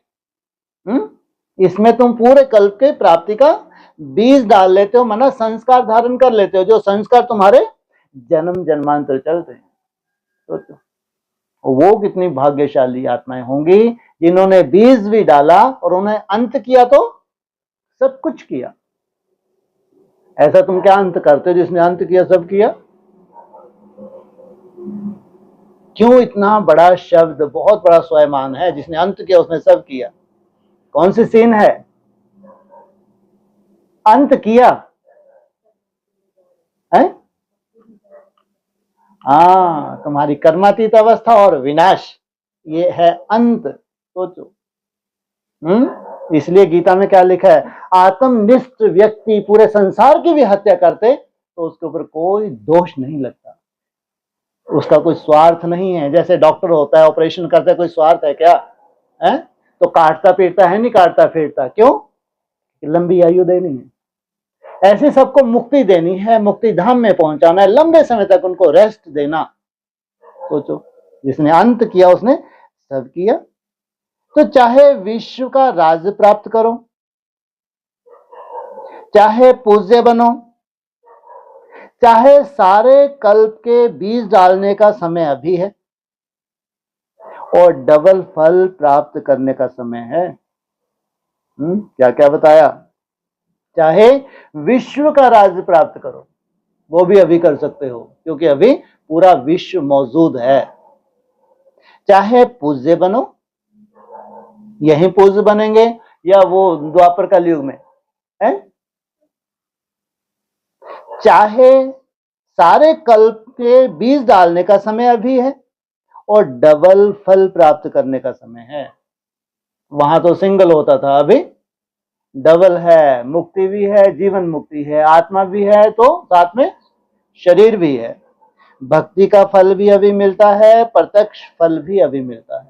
इसमें तुम पूरे कल्प के प्राप्ति का बीज डाल लेते हो, माना संस्कार धारण कर लेते हो, जो संस्कार तुम्हारे जन्म जन्मांतर चलते हैं। तो वो कितनी भाग्यशाली आत्माएं होंगी जिन्होंने बीज भी डाला और उन्हें अंत किया तो सब कुछ किया। ऐसा तुम क्या अंत करते हो? जिसने अंत किया सब किया। क्यों इतना बड़ा शब्द? बहुत बड़ा स्वयमान है। जिसने अंत किया उसने सब किया। कौन सी सीन है? अंत किया है। हाँ, तुम्हारी कर्मातीत अवस्था और विनाश, ये है अंत। सोचो। इसलिए गीता में क्या लिखा है? आत्मनिष्ठ व्यक्ति पूरे संसार की भी हत्या करते तो उसके ऊपर कोई दोष नहीं लगता। उसका कोई स्वार्थ नहीं है। जैसे डॉक्टर होता है, ऑपरेशन करता है, कोई स्वार्थ है क्या? है? तो काटता पीटता है, नहीं काटता पीटता। क्यों? लंबी आयु देनी है। ऐसे सबको मुक्ति देनी है, मुक्ति धाम में पहुंचाना है, लंबे समय तक उनको रेस्ट देना। सोचो, जिसने अंत किया उसने सब किया। तो चाहे विश्व का राज प्राप्त करो, चाहे पूज्य बनो, चाहे सारे कल्प के बीज डालने का समय अभी है और डबल फल प्राप्त करने का समय है। क्या क्या बताया? चाहे विश्व का राज प्राप्त करो, वो भी अभी कर सकते हो, क्योंकि अभी पूरा विश्व मौजूद है। चाहे पूज्य बनो, यही पूज्य बनेंगे या वो द्वापर का युग में है? चाहे सारे कल्प के बीज डालने का समय अभी है और डबल फल प्राप्त करने का समय है। वहां तो सिंगल होता था, अभी डबल है। मुक्ति भी है, जीवन मुक्ति है, आत्मा भी है, तो साथ में शरीर भी है। भक्ति का फल भी अभी मिलता है, प्रत्यक्ष फल भी अभी मिलता है।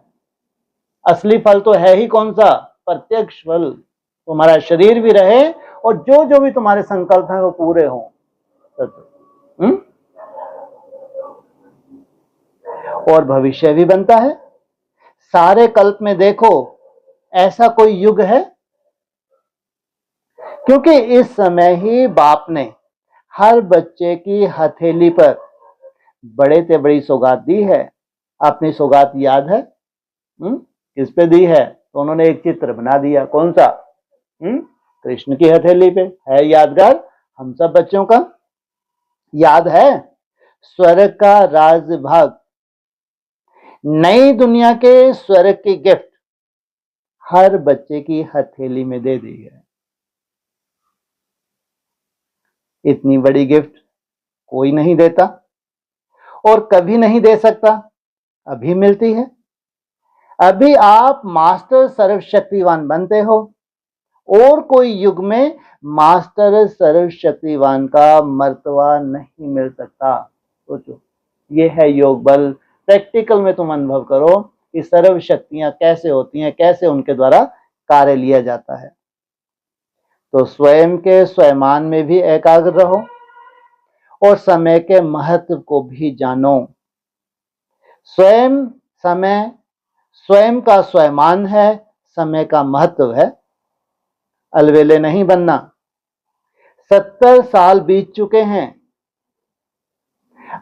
असली फल तो है ही कौन सा? प्रत्यक्ष फल। तुम्हारा शरीर भी रहे और जो जो भी तुम्हारे संकल्प हैं वो पूरे हों। और भविष्य भी बनता है। सारे कल्प में देखो, ऐसा कोई युग है? क्योंकि इस समय ही बाप ने हर बच्चे की हथेली पर बड़े से बड़ी सौगात दी है। अपनी सौगात याद है? किस पे दी है? तो उन्होंने एक चित्र बना दिया। कौन सा? कृष्ण की हथेली पे है, यादगार हम सब बच्चों का। याद है? स्वर्ग का राज भाग, नई दुनिया के स्वर्ग की गिफ्ट हर बच्चे की हथेली में दे दी है। इतनी बड़ी गिफ्ट कोई नहीं देता और कभी नहीं दे सकता। अभी मिलती है। अभी आप मास्टर सर्वशक्तिवान बनते हो और कोई युग में मास्टर सर्वशक्तिवान का मर्तबा नहीं मिल सकता। सोचो, ये है योग बल। प्रैक्टिकल में तुम अनुभव करो कि सर्व शक्तियां कैसे होती हैं, कैसे उनके द्वारा कार्य लिया जाता है। तो स्वयं के स्वयमान में भी एकाग्र रहो और समय के महत्व को भी जानो। स्वयं समय स्वयं का स्वयमान है, समय का महत्व है। अलवेले नहीं बनना। 70 साल बीत चुके हैं।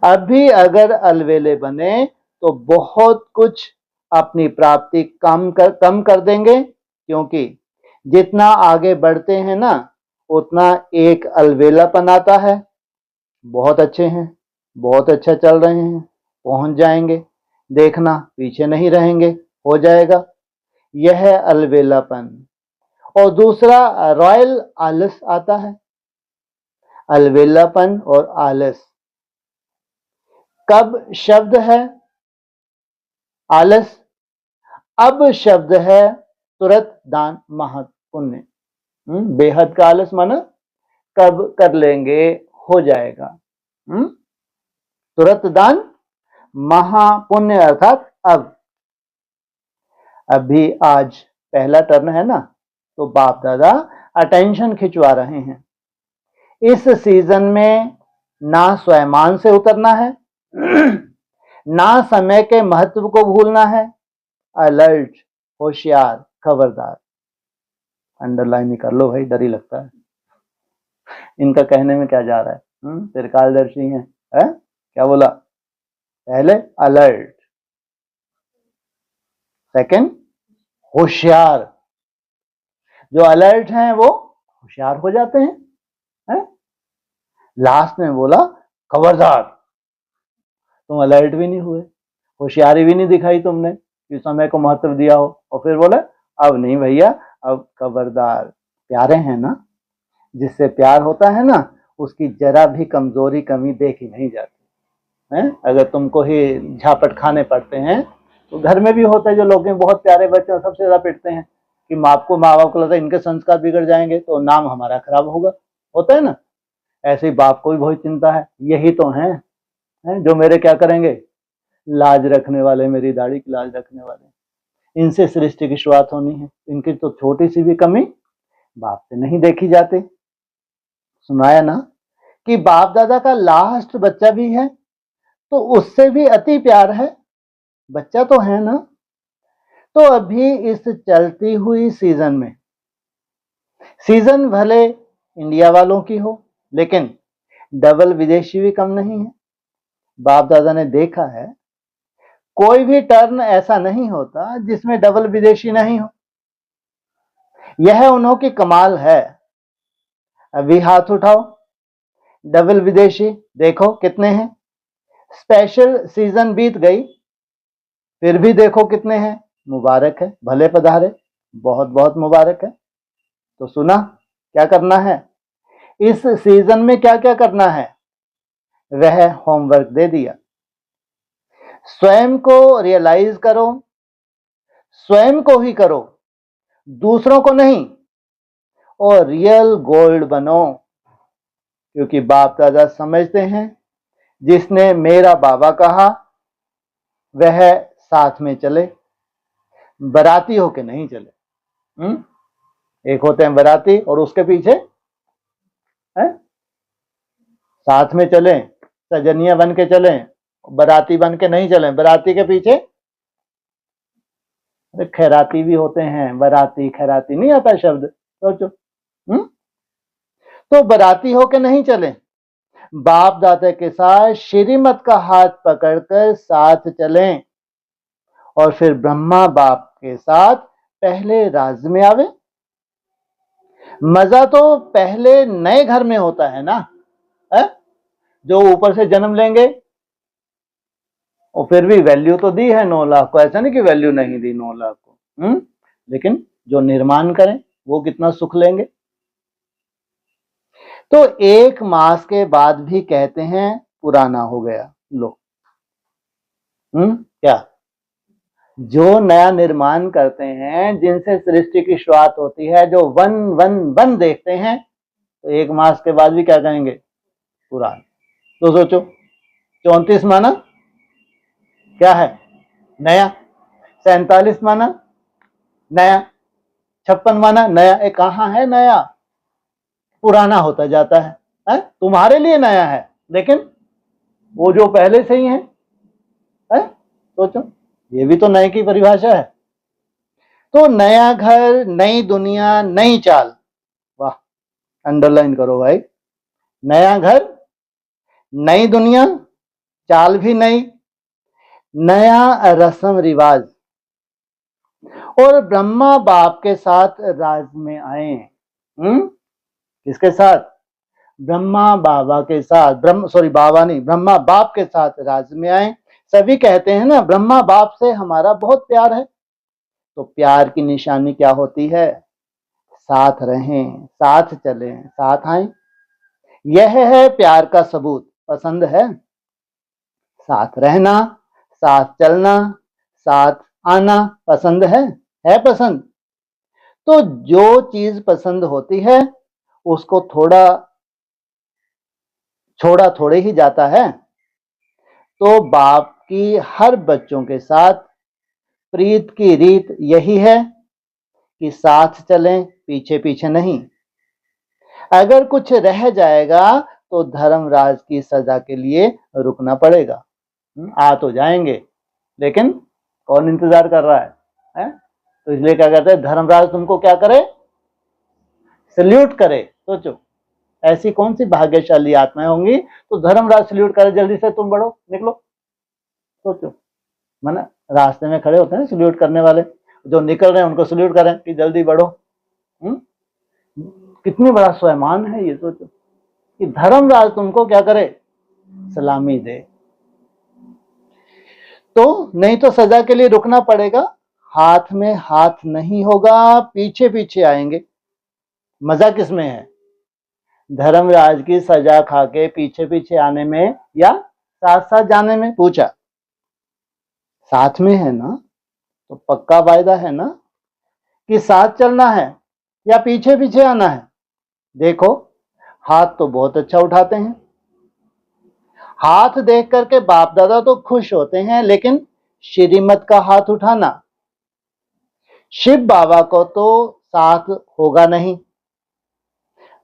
अभी अगर अलवेले बने तो बहुत कुछ अपनी प्राप्ति कम कर देंगे, क्योंकि जितना आगे बढ़ते हैं ना उतना एक अलवेलापन आता है। बहुत अच्छे हैं, बहुत अच्छा चल रहे हैं, पहुंच जाएंगे, देखना पीछे नहीं रहेंगे, हो जाएगा। यह है अलवेलापन। और दूसरा रॉयल आलस आता है। अलवेलापन और आलस कब शब्द है? आलस अब शब्द है तुरंत दान महापुण्य। बेहद का आलस माना कब कर लेंगे, हो जाएगा। तुरंत दान महापुण्य अर्थात अब। अभी आज पहला टर्न है ना, तो बाप दादा अटेंशन खिंचवा रहे हैं। इस सीजन में ना स्वयमान से उतरना है, ना समय के महत्व को भूलना है। अलर्ट, होशियार, खबरदार। अंडरलाइन कर लो भाई, डर ही लगता है इनका कहने में क्या जा रहा है। त्रिकालदर्शी है? क्या बोला? पहले अलर्ट, सेकंड होशियार। जो अलर्ट हैं वो होशियार हो जाते हैं, है? लास्ट में बोला खबरदार, तुम अलर्ट भी नहीं हुए, होशियारी भी नहीं दिखाई तुमने कि समय को महत्व दिया हो, और फिर बोले अब नहीं भैया, अब खबरदार। प्यारे हैं ना, जिससे प्यार होता है ना उसकी जरा भी कमजोरी कमी देखी नहीं जाती है। अगर तुमको ही झापट खाने पड़ते हैं तो घर में भी होता है, जो लोग बहुत प्यारे बच्चे हैं सबसे ज्यादा पिटते हैं कि माँ बाप को लगता है इनके संस्कार बिगड़ जाएंगे तो नाम हमारा खराब होगा, होता है ना। ऐसे ही बाप को भी बहुत चिंता है, यही तो है जो मेरे क्या करेंगे, लाज रखने वाले, मेरी दाढ़ी की लाज रखने वाले, इनसे सृष्टि की शुरुआत होनी है, इनकी तो छोटी सी भी कमी बाप से नहीं देखी जाती। सुनाया ना कि बाप दादा का लास्ट बच्चा भी है तो उससे भी अति प्यार है, बच्चा तो है ना। तो अभी इस चलती हुई सीजन में, सीजन भले इंडिया वालों की हो लेकिन डबल विदेशी भी कम नहीं है। बाप दादा ने देखा है कोई भी टर्न ऐसा नहीं होता जिसमें डबल विदेशी नहीं हो, यह उन्हों की कमाल है। अभी हाथ उठाओ, डबल विदेशी देखो कितने हैं। स्पेशल सीजन बीत गई फिर भी देखो कितने हैं। मुबारक है, भले पधारे, बहुत बहुत मुबारक है। तो सुना क्या करना है, इस सीजन में क्या क्या करना है, वह होमवर्क दे दिया। स्वयं को रियलाइज करो, स्वयं को ही करो, दूसरों को नहीं, और रियल गोल्ड बनो। क्योंकि बाप दादा समझते हैं जिसने मेरा बाबा कहा वह साथ में चले, बराती होके नहीं चले। एक होते हैं बराती और उसके पीछे है साथ में चले, सजनिया बन के चले, बराती बन के नहीं चले। बराती के पीछे खैराती भी होते हैं, बराती खैराती नहीं आता शब्द, सोचो। तो बराती होके नहीं चले, बाप दादा के साथ श्रीमत का हाथ पकड़कर साथ चलें, और फिर ब्रह्मा बाप के साथ पहले राज में आवे। मजा तो पहले नए घर में होता है ना, जो ऊपर से जन्म लेंगे, और फिर भी वैल्यू तो दी है 9 लाख को, ऐसा नहीं कि वैल्यू नहीं दी 9 लाख को। लेकिन जो निर्माण करें वो कितना सुख लेंगे। तो 1 मास के बाद भी कहते हैं पुराना हो गया। लो क्या, जो नया निर्माण करते हैं, जिनसे सृष्टि की शुरुआत होती है, जो वन वन वन देखते हैं, तो 1 मास के बाद भी क्या कहेंगे, पुराना। तो सोचो 34 माना क्या है, नया। 47 माना नया। 56 माना नया। एक कहाँ है नया, पुराना होता जाता है? तुम्हारे लिए नया है लेकिन वो जो पहले से ही है? सोचो, ये भी तो नए की परिभाषा है। तो नया घर, नई दुनिया, नई चाल। वाह, अंडरलाइन करो भाई। नया घर, नई दुनिया, चाल भी नई, नया रस्म रिवाज, और ब्रह्मा बाप के साथ राज में आए। किसके साथ, ब्रह्मा बाबा के साथ, बाबा नहीं, ब्रह्मा बाप के साथ राज में आए। सभी कहते हैं ना ब्रह्मा बाप से हमारा बहुत प्यार है। तो प्यार की निशानी क्या होती है, साथ रहें, साथ चलें, साथ आए, यह है प्यार का सबूत। पसंद है साथ रहना, साथ चलना, साथ आना, पसंद है पसंद। तो जो चीज पसंद होती है उसको छोड़ा थोड़े ही जाता है। तो बाप की हर बच्चों के साथ प्रीत की रीत यही है कि साथ चलें, पीछे पीछे नहीं। अगर कुछ रह जाएगा तो धर्मराज की सजा के लिए रुकना पड़ेगा। आ तो जाएंगे लेकिन कौन इंतजार कर रहा है? तो इसलिए क्या कहते हैं, धर्मराज तुमको क्या करे, सल्यूट करे। सोचो ऐसी कौन सी भाग्यशाली आत्माएं होंगी तो धर्मराज सल्यूट करे, जल्दी से तुम बढ़ो, निकलो। सोचो, माना रास्ते में खड़े होते हैं सल्यूट करने वाले, जो निकल रहे हैं उनको सल्यूट करें कि जल्दी बढ़ो। कितनी बड़ा स्वयमान है ये, सोचो। कि धर्मराज तुमको क्या करे, सलामी दे। तो नहीं तो सजा के लिए रुकना पड़ेगा, हाथ में हाथ नहीं होगा, पीछे पीछे आएंगे। मजा किसमें है, धर्मराज की सजा खा के पीछे पीछे आने में या साथ साथ जाने में? पूछा, साथ में है ना, तो पक्का वायदा है ना कि साथ चलना है या पीछे पीछे आना है। देखो हाथ तो बहुत अच्छा उठाते हैं, हाथ देख करके बाप दादा तो खुश होते हैं, लेकिन श्रीमत का हाथ उठाना, शिव बाबा को तो साथ होगा नहीं,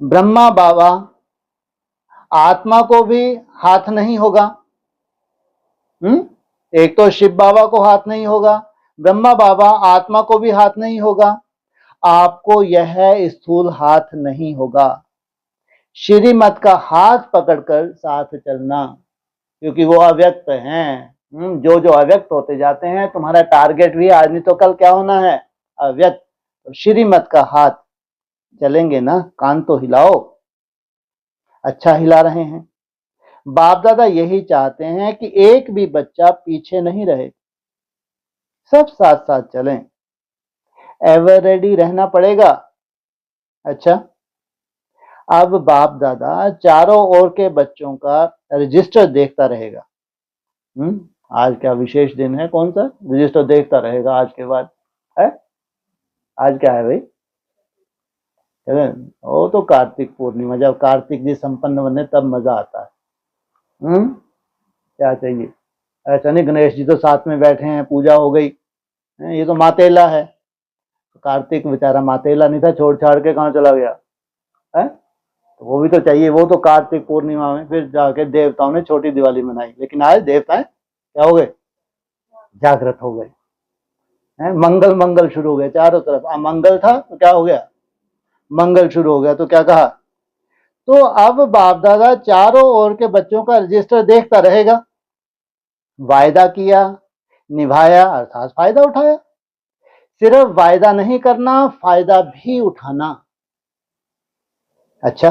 ब्रह्मा बाबा आत्मा को भी हाथ नहीं होगा। एक तो शिव बाबा को हाथ नहीं होगा, ब्रह्मा बाबा आत्मा को भी हाथ नहीं होगा, आपको यह स्थूल हाथ नहीं होगा। श्रीमत का हाथ पकड़कर साथ चलना, क्योंकि वो अव्यक्त हैं। जो जो अव्यक्त होते जाते हैं, तुम्हारा टारगेट भी आज नहीं तो कल क्या होना है, अव्यक्त। तो श्रीमत का हाथ चलेंगे ना, कान तो हिलाओ, अच्छा हिला रहे हैं। बाप दादा यही चाहते हैं कि एक भी बच्चा पीछे नहीं रहे, सब साथ साथ चलें, एवर रेडी रहना पड़ेगा। अच्छा, अब बाप दादा चारों ओर के बच्चों का रजिस्टर देखता रहेगा। आज क्या विशेष दिन है, कौन सा रजिस्टर देखता रहेगा आज के बाद है? आज क्या है भाई? वो तो कार्तिक पूर्णिमा, जब कार्तिक जी संपन्न बने तब मजा आता है। क्या चाहिए, ऐसा नहीं गणेश जी तो साथ में बैठे हैं, पूजा हो गई, ये तो मातेला है। कार्तिक बेचारा मातेला नहीं था, छोड़ छाड़ के कहाँ चला गया है? तो वो भी तो चाहिए, वो तो कार्तिक पूर्णिमा में फिर जाके देवताओं ने छोटी दिवाली मनाई, लेकिन आज देवताएं क्या हो गए, जागृत हो गए हैं। मंगल मंगल शुरू हो गए चारों तरफ, अमंगल था तो क्या हो गया, मंगल शुरू हो गया। तो क्या कहा, तो अब बाप दादा चारों ओर के बच्चों का रजिस्टर देखता रहेगा, वायदा किया, निभाया अर्थात फायदा उठाया। सिर्फ वायदा नहीं करना, फायदा भी उठाना। अच्छा,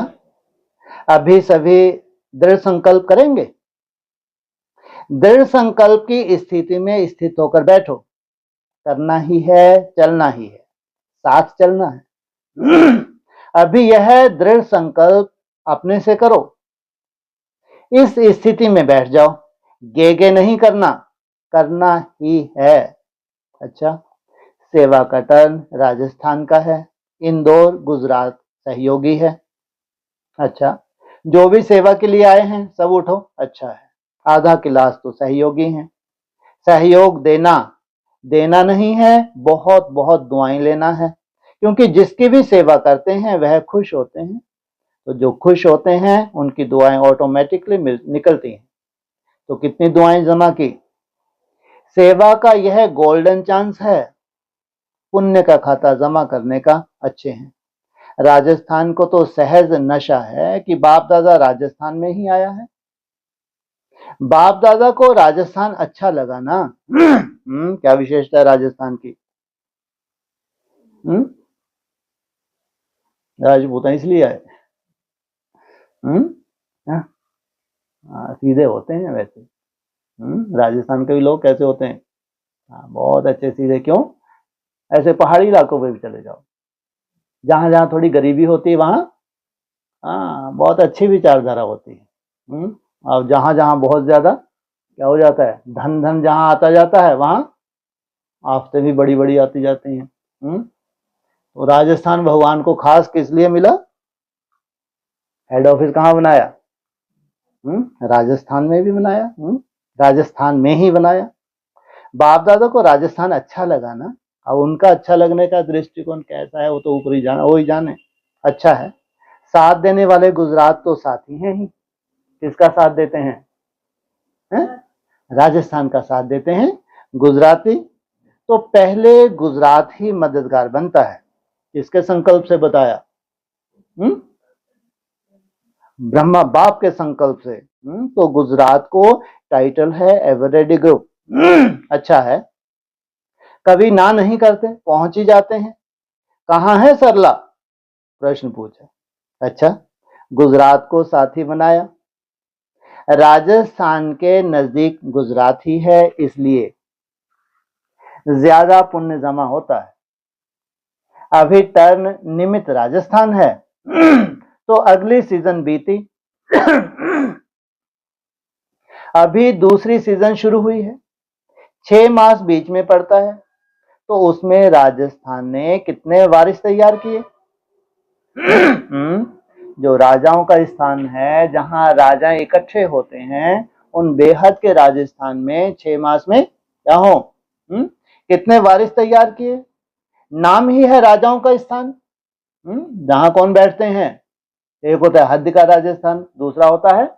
अभी सभी दृढ़ संकल्प करेंगे। दृढ़ संकल्प की स्थिति में स्थित होकर बैठो, करना ही है, चलना ही है, साथ चलना है। अभी यह दृढ़ संकल्प अपने से करो, इस स्थिति में बैठ जाओ, गे नहीं करना, करना ही है। अच्छा, सेवा का टर्न राजस्थान का है, इंदौर गुजरात सहयोगी है। अच्छा, जो भी सेवा के लिए आए हैं सब उठो, अच्छा है, आधा क्लास तो सहयोगी हैं। सहयोग देना, देना नहीं है, बहुत बहुत दुआएं लेना है, क्योंकि जिसकी भी सेवा करते हैं वह खुश होते हैं, तो जो खुश होते हैं उनकी दुआएं ऑटोमेटिकली निकलती हैं। तो कितनी दुआएं जमा की, सेवा का यह गोल्डन चांस है, पुण्य का खाता जमा करने का। अच्छे हैं, राजस्थान को तो सहज नशा है कि बाप दादा राजस्थान में ही आया है। बाप दादा को राजस्थान अच्छा लगा ना। क्या विशेषता है राजस्थान की? राजपूत इसलिए आए, सीधे होते हैं वैसे। राजस्थान के भी लोग कैसे होते हैं, बहुत अच्छे सीधे। क्यों? ऐसे पहाड़ी इलाकों में भी चले जाओ, जहां जहां थोड़ी गरीबी होती है वहां बहुत अच्छी विचारधारा होती है। और जहां जहां बहुत ज्यादा क्या हो जाता है, धन धन जहां आता जाता है वहां आफतें भी बड़ी बड़ी आती जाती हैं। तो राजस्थान भगवान को खास किस लिए मिला, हेड ऑफिस कहाँ बनाया, राजस्थान में भी बनाया, राजस्थान में ही बनाया। बाप दादा को राजस्थान अच्छा लगा ना। अब उनका अच्छा लगने का दृष्टिकोण कैसा है वो तो ऊपर ही जाना, वो ही जाने। अच्छा है, साथ देने वाले गुजरात तो साथी हैं ही, किसका साथ देते हैं, राजस्थान का साथ देते हैं गुजराती। तो पहले गुजरात ही मददगार बनता है, किसके संकल्प से बताया, ब्रह्मा बाप के संकल्प से। तो गुजरात को टाइटल है एवरेडी ग्रुप। अच्छा है, कभी ना नहीं करते, पहुंच ही जाते हैं। कहां है सरला, प्रश्न पूछा। अच्छा, गुजरात को साथी बनाया। राजस्थान के नजदीक गुजरात ही है, इसलिए ज्यादा पुण्य जमा होता है। अभी टर्न निमित्त राजस्थान है तो अगली सीजन बीती अभी दूसरी सीजन शुरू हुई है। 6 मास बीच में पड़ता है, तो उसमें राजस्थान ने कितने वारिस तैयार किए? जो राजाओं का स्थान है, जहां राजा इकट्ठे होते हैं, उन बेहद के राजस्थान में 6 मास में क्या हो कितने वारिस तैयार किए? नाम ही है राजाओं का स्थान। जहां कौन बैठते हैं? एक होता है हद का राजस्थान, दूसरा होता है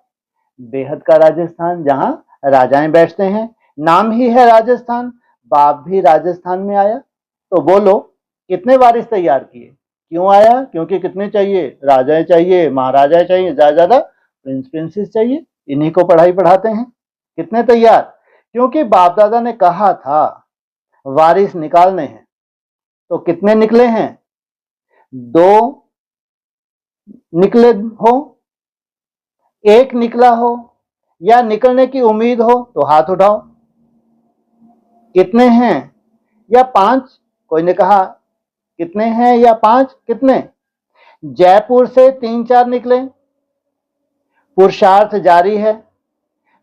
बेहद का राजस्थान, जहां राजाएं बैठते हैं। नाम ही है राजस्थान, बाप भी राजस्थान में आया। तो बोलो कितने वारिस तैयार किए? क्यों आया? क्योंकि कितने चाहिए? राजाएं चाहिए, महाराजा चाहिए, ज्यादा प्रिंस प्रिंसेस चाहिए। इन्हीं को पढ़ाई पढ़ाते हैं। कितने तैयार? क्योंकि बाप दादा ने कहा था वारिस निकालने हैं। तो कितने निकले हैं? 2 निकले हो, 1 निकला हो, या निकलने की उम्मीद हो तो हाथ उठाओ। कितने हैं? या 5? कोई ने कहा कितने हैं या 5? कितने? जयपुर से 3-4 निकले, पुरुषार्थ जारी है।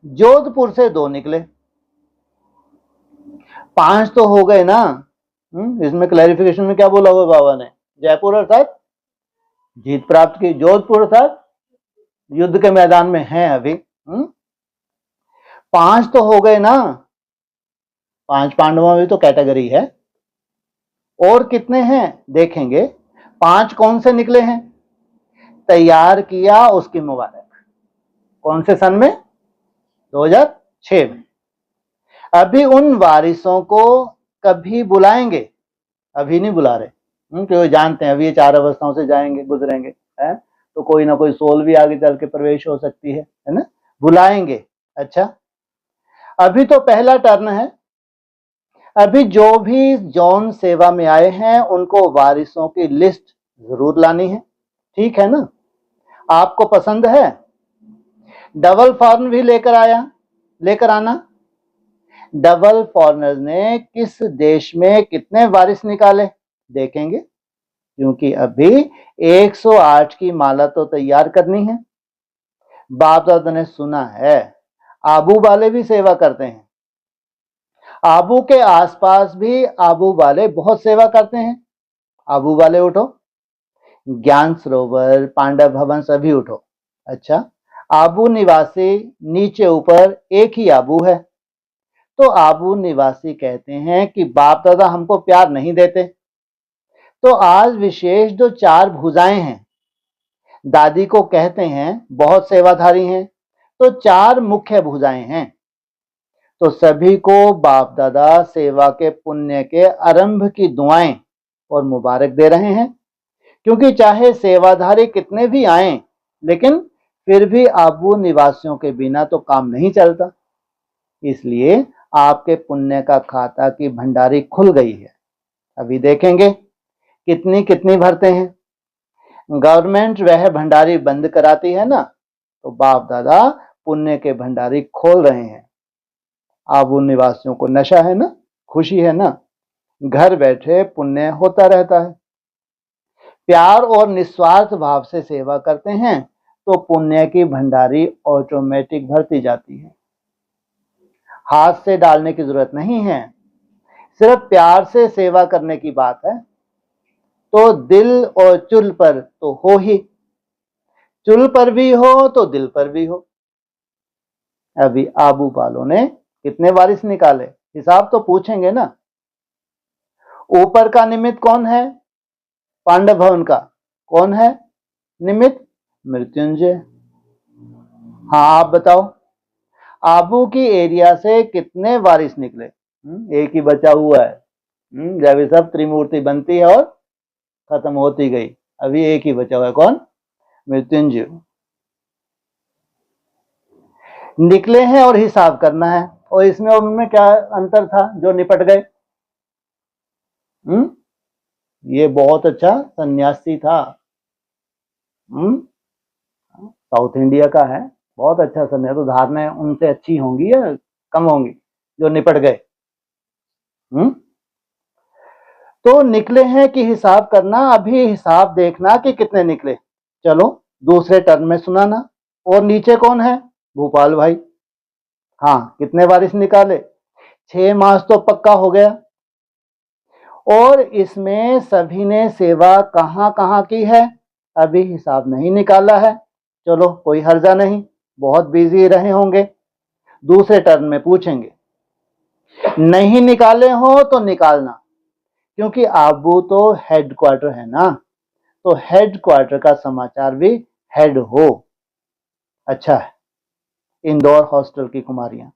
जोधपुर से 2 निकले, 5 तो हो गए ना। इसमें क्लैरिफिकेशन में क्या बोला हुआ बाबा ने? जयपुर अर्थात जीत प्राप्त की, जोधपुर अर्थात युद्ध के मैदान में हैं अभी। 5 तो हो गए ना। 5 पांडवों में तो कैटेगरी है। और कितने हैं देखेंगे। 5 कौन से निकले हैं? तैयार किया उसकी मुबारक। कौन से सन में? 2006 में। अभी उन वारिसों को कभी बुलाएंगे? अभी नहीं बुला रहे, क्योंकि जानते हैं अभी ये 4 अवस्थाओं से जाएंगे, गुजरेंगे, है तो कोई ना कोई सोल भी आगे चल के प्रवेश हो सकती है ना। बुलाएंगे। अच्छा, अभी तो पहला टर्न है। अभी जो भी जौन सेवा में आए हैं उनको वारिसों की लिस्ट जरूर लानी है। ठीक है ना? आपको पसंद है? डबल फॉर्न भी लेकर आना। डबल फॉरनर ने किस देश में कितने वारिस निकाले देखेंगे, क्योंकि अभी 108 की माला तो तैयार करनी है। बाप दादा ने सुना है आबू वाले भी सेवा करते हैं। आबू के आसपास भी आबू वाले बहुत सेवा करते हैं। आबू वाले उठो। ज्ञान सरोवर, पांडव भवन सभी उठो। अच्छा, आबू निवासी नीचे ऊपर एक ही आबू है। तो आबू निवासी कहते हैं कि बाप दादा हमको प्यार नहीं देते। तो आज विशेष जो 4 भुजाएं हैं, दादी को कहते हैं बहुत सेवाधारी हैं, तो 4 मुख्य भुजाएं हैं। तो सभी को बाप दादा सेवा के पुण्य के आरंभ की दुआएं और मुबारक दे रहे हैं। क्योंकि चाहे सेवाधारी कितने भी आए, लेकिन फिर भी आबू निवासियों के बिना तो काम नहीं चलता। इसलिए आपके पुण्य का खाता की भंडारी खुल गई है। अभी देखेंगे कितनी कितनी भरते हैं। गवर्नमेंट वह भंडारी बंद कराती है ना, तो बाप दादा पुण्य के भंडारी खोल रहे हैं। आबू निवासियों को नशा है ना, खुशी है ना, घर बैठे पुण्य होता रहता है। प्यार और निस्वार्थ भाव से सेवा करते हैं तो पुण्य की भंडारी ऑटोमेटिक भरती जाती है। हाथ से डालने की जरूरत नहीं है, सिर्फ प्यार से सेवा करने की बात है। तो दिल और चुल पर तो हो ही, चुल पर भी हो तो दिल पर भी हो। अभी आबू वालों ने कितने वारिस निकाले, हिसाब तो पूछेंगे ना। ऊपर का निमित्त कौन है? पांडव भवन का कौन है निमित्त? मृत्युंजय। हाँ, आप बताओ आबू की एरिया से कितने वारिस निकले? एक ही बचा हुआ है। जब ये सब त्रिमूर्ति बनती है और खत्म होती गई, अभी एक ही बचा हुआ है। कौन? मृत्युंजय। निकले हैं और हिसाब करना है। और इसमें और उनमें क्या अंतर था जो निपट गए? ये बहुत अच्छा सन्यासी था। साउथ इंडिया का है, बहुत अच्छा समय। तो धारणाएं उनसे अच्छी होंगी या कम होंगी जो निपट गए? तो निकले हैं कि हिसाब करना, अभी हिसाब देखना कि कितने निकले। चलो दूसरे टर्म में सुनाना। और नीचे कौन है? भूपाल भाई। हाँ, कितने बारिश निकाले? 6 मास तो पक्का हो गया। और इसमें सभी ने सेवा कहां कहां की है, अभी हिसाब नहीं निकाला है। चलो कोई हर्जा नहीं, बहुत बिजी रहे होंगे। दूसरे टर्म में पूछेंगे। नहीं निकाले हो तो निकालना, क्योंकि आबू तो हेडक्वार्टर है ना, तो हेडक्वार्टर का समाचार भी हेड हो। अच्छा है। इंदौर हॉस्टल की कुमारियां,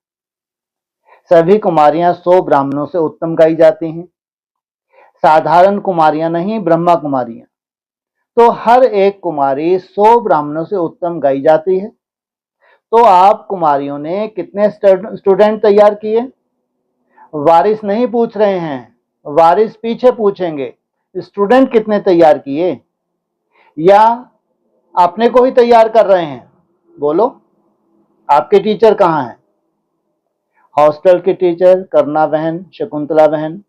सभी कुमारियां 100 ब्राह्मणों से उत्तम गाई जाती हैं। साधारण कुमारियां नहीं, ब्रह्मा कुमारियां। तो हर एक कुमारी 100 ब्राह्मणों से उत्तम गाई जाती है। तो आप कुमारियों ने कितने स्टूडेंट तैयार किए? वारिस नहीं पूछ रहे हैं, वारिस पीछे पूछेंगे। स्टूडेंट कितने तैयार किए, या अपने को ही तैयार कर रहे हैं? बोलो, आपके टीचर कहाँ हैं? हॉस्टल के टीचर करना बहन, शकुंतला बहन,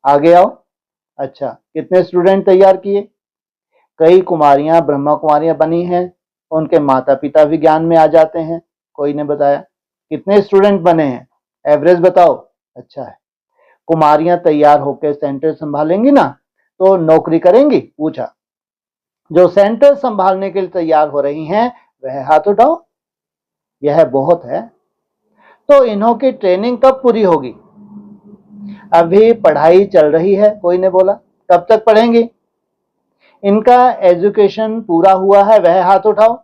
आगे आओ। अच्छा, कितने स्टूडेंट तैयार किए? कई कुमारियां ब्रह्मा कुमारियां बनी हैं, उनके माता पिता भी ज्ञान में आ जाते हैं। कोई ने बताया कितने स्टूडेंट बने हैं, एवरेज बताओ। अच्छा है। कुमारियां तैयार होकर सेंटर संभालेंगी ना, तो नौकरी करेंगी? पूछा। जो सेंटर संभालने के लिए तैयार हो रही हैं वह हाथ उठाओ। यह बहुत है। तो इन्हों की ट्रेनिंग कब पूरी होगी? अभी पढ़ाई चल रही है, कोई ने बोला। कब तक पढ़ेंगी? इनका एजुकेशन पूरा हुआ है वह हाथ उठाओ।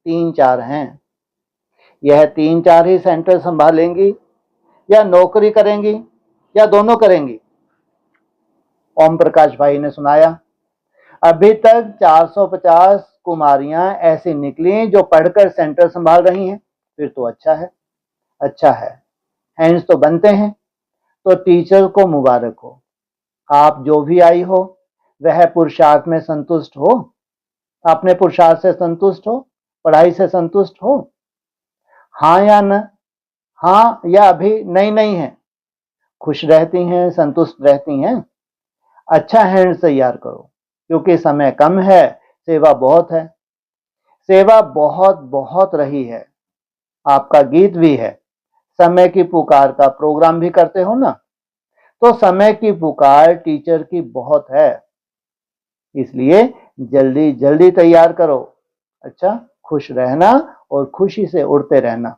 3-4 हैं। यह 3-4 ही सेंटर संभालेंगी, या नौकरी करेंगी, या दोनों करेंगी? ओम प्रकाश भाई ने सुनाया। अभी तक 450 कुमारियां ऐसी निकली जो पढ़कर सेंटर संभाल रही हैं। फिर तो अच्छा है, अच्छा है। हैंड्स तो बनते हैं। तो टीचर को मुबारक हो। आप जो भी आई हो वह पुरुषार्थ में संतुष्ट हो, अपने पुरुषार्थ से संतुष्ट हो, पढ़ाई से संतुष्ट हो? हाँ या न? हाँ या अभी नहीं नहीं है? खुश रहती हैं, संतुष्ट रहती हैं? अच्छा हैंड तैयार करो, क्योंकि समय कम है, सेवा बहुत है। सेवा बहुत बहुत रही है। आपका गीत भी है, समय की पुकार का प्रोग्राम भी करते हो ना, तो समय की पुकार टीचर की बहुत है, इसलिए जल्दी जल्दी तैयार करो। अच्छा, खुश रहना और खुशी से उड़ते रहना।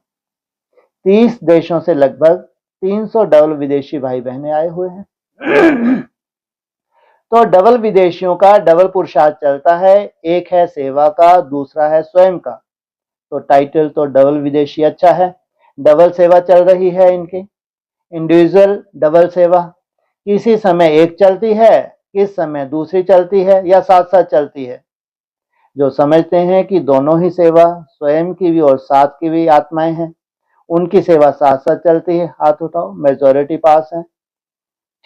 30 देशों से लगभग 300 डबल विदेशी भाई बहने आए हुए हैं। तो डबल विदेशियों का डबल पुरुषार्थ चलता है, एक है सेवा का, दूसरा है स्वयं का। तो टाइटल तो डबल विदेशी अच्छा है। डबल सेवा चल रही है इनकी। इंडिविजुअल डबल सेवा, किसी समय एक चलती है, किस समय दूसरी चलती है, या साथ साथ चलती है। जो समझते हैं कि दोनों ही सेवा, स्वयं की भी और साथ की भी आत्माएं हैं, उनकी सेवा साथ साथ चलती है। हाथ उठाओ, मेजॉरिटी पास है।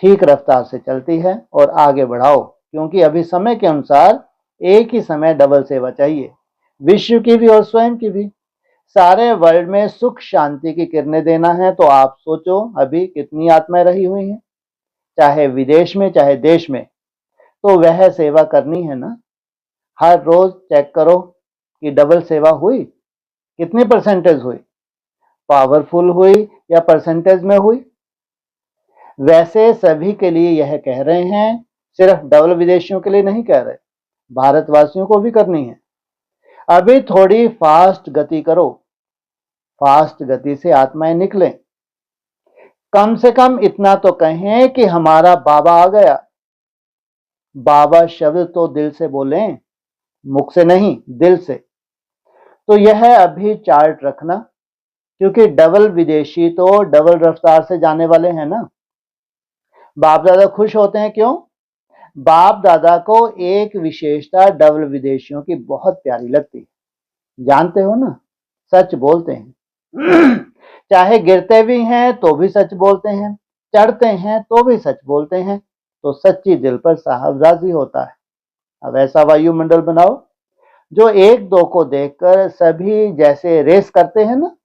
ठीक रफ्तार से चलती है और आगे बढ़ाओ, क्योंकि अभी समय के अनुसार एक ही समय डबल सेवा चाहिए, विश्व की भी और स्वयं की भी। सारे वर्ल्ड में सुख शांति की किरणें देना है। तो आप सोचो अभी कितनी आत्माएं रही हुई हैं, चाहे विदेश में चाहे देश में, तो वह सेवा करनी है ना। हर रोज चेक करो कि डबल सेवा हुई, कितनी परसेंटेज हुई, पावरफुल हुई या परसेंटेज में हुई। वैसे सभी के लिए यह कह रहे हैं, सिर्फ डबल विदेशियों के लिए नहीं कह रहे, भारतवासियों को भी करनी है। अभी थोड़ी फास्ट गति करो, फास्ट गति से आत्माएं निकलें। कम से कम इतना तो कहें कि हमारा बाबा आ गया। बाबा शब्द तो दिल से बोलें, मुख से नहीं, दिल से। तो यह अभी चार्ट रखना, क्योंकि डबल विदेशी तो डबल रफ्तार से जाने वाले हैं ना। बाप दादा खुश होते हैं, क्यों? बाप दादा को एक विशेषता डबल विदेशियों की बहुत प्यारी लगती है, जानते हो ना, सच बोलते हैं। चाहे गिरते भी हैं तो भी सच बोलते हैं, चढ़ते हैं तो भी सच बोलते हैं। तो सच्ची दिल पर साहब राजी होता है। अब ऐसा वायुमंडल बनाओ जो एक दो को देखकर सभी जैसे रेस करते हैं ना,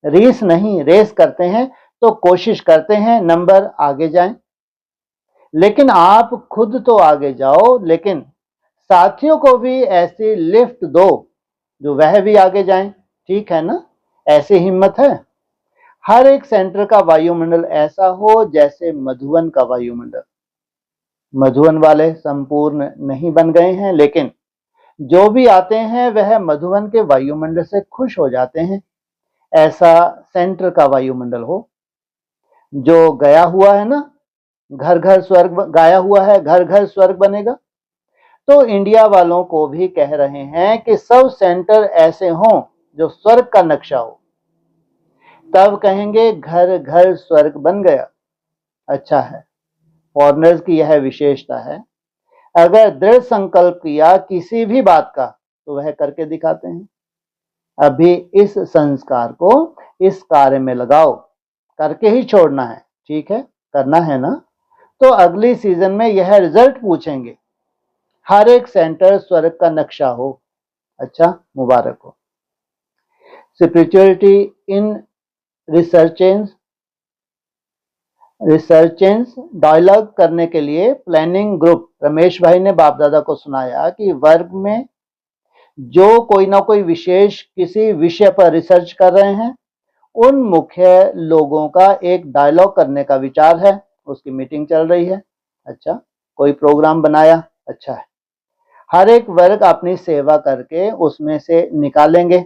रीस नहीं रेस करते हैं, तो कोशिश करते हैं नंबर आगे जाएं। लेकिन आप खुद तो आगे जाओ, लेकिन साथियों को भी ऐसी लिफ्ट दो जो वह भी आगे जाएं। ठीक है ना, ऐसी हिम्मत है। हर एक सेंटर का वायुमंडल ऐसा हो जैसे मधुवन का वायुमंडल। मधुवन वाले संपूर्ण नहीं बन गए हैं, लेकिन जो भी आते हैं वह मधुवन के वायुमंडल से खुश हो जाते हैं। ऐसा सेंटर का वायुमंडल हो। जो गया हुआ है ना, घर घर स्वर्ग गाया हुआ है, घर घर स्वर्ग बनेगा। तो इंडिया वालों को भी कह रहे हैं कि सब सेंटर ऐसे हों जो स्वर्ग का नक्शा हो, तब कहेंगे घर घर स्वर्ग बन गया। अच्छा है, फॉरेनर्स की यह विशेषता है, अगर दृढ़ संकल्प किया किसी भी बात का तो वह करके दिखाते हैं। अभी इस संस्कार को इस कार्य में लगाओ, करके ही छोड़ना है। ठीक है, करना है ना, तो अगली सीजन में यह रिजल्ट पूछेंगे। हर एक सेंटर स्वर्ग का नक्शा हो। अच्छा, मुबारक हो। स्पिरिचुअलिटी इन रिसर्चेंस डायलॉग करने के लिए प्लानिंग ग्रुप रमेश भाई ने बाप दादा को सुनाया कि वर्ग में जो कोई ना कोई विशेष किसी विषय पर रिसर्च कर रहे हैं, उन मुख्य लोगों का एक डायलॉग करने का विचार है। उसकी मीटिंग चल रही है। अच्छा, कोई प्रोग्राम बनाया। अच्छा है, हर एक वर्ग अपनी सेवा करके उसमें से निकालेंगे,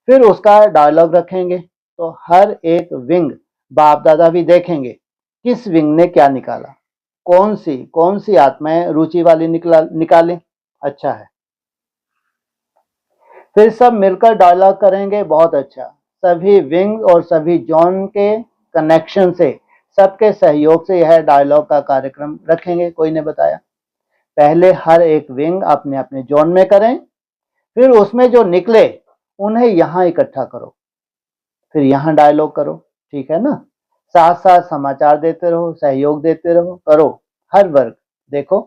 फिर उसका डायलॉग रखेंगे। तो हर एक विंग बाप दादा भी देखेंगे किस विंग ने क्या निकाला, कौन सी आत्माएं रुचि वाली निकालें। अच्छा है, फिर सब मिलकर डायलॉग करेंगे। बहुत अच्छा, सभी विंग और सभी जोन के कनेक्शन से, सबके सहयोग से यह डायलॉग का कार्यक्रम रखेंगे। कोई ने बताया, पहले हर एक विंग अपने अपने जोन में करें, फिर उसमें जो निकले उन्हें यहां इकट्ठा करो, फिर यहां डायलॉग करो। ठीक है ना, साथ साथ समाचार देते रहो, सहयोग देते रहो, करो। हर वर्ग देखो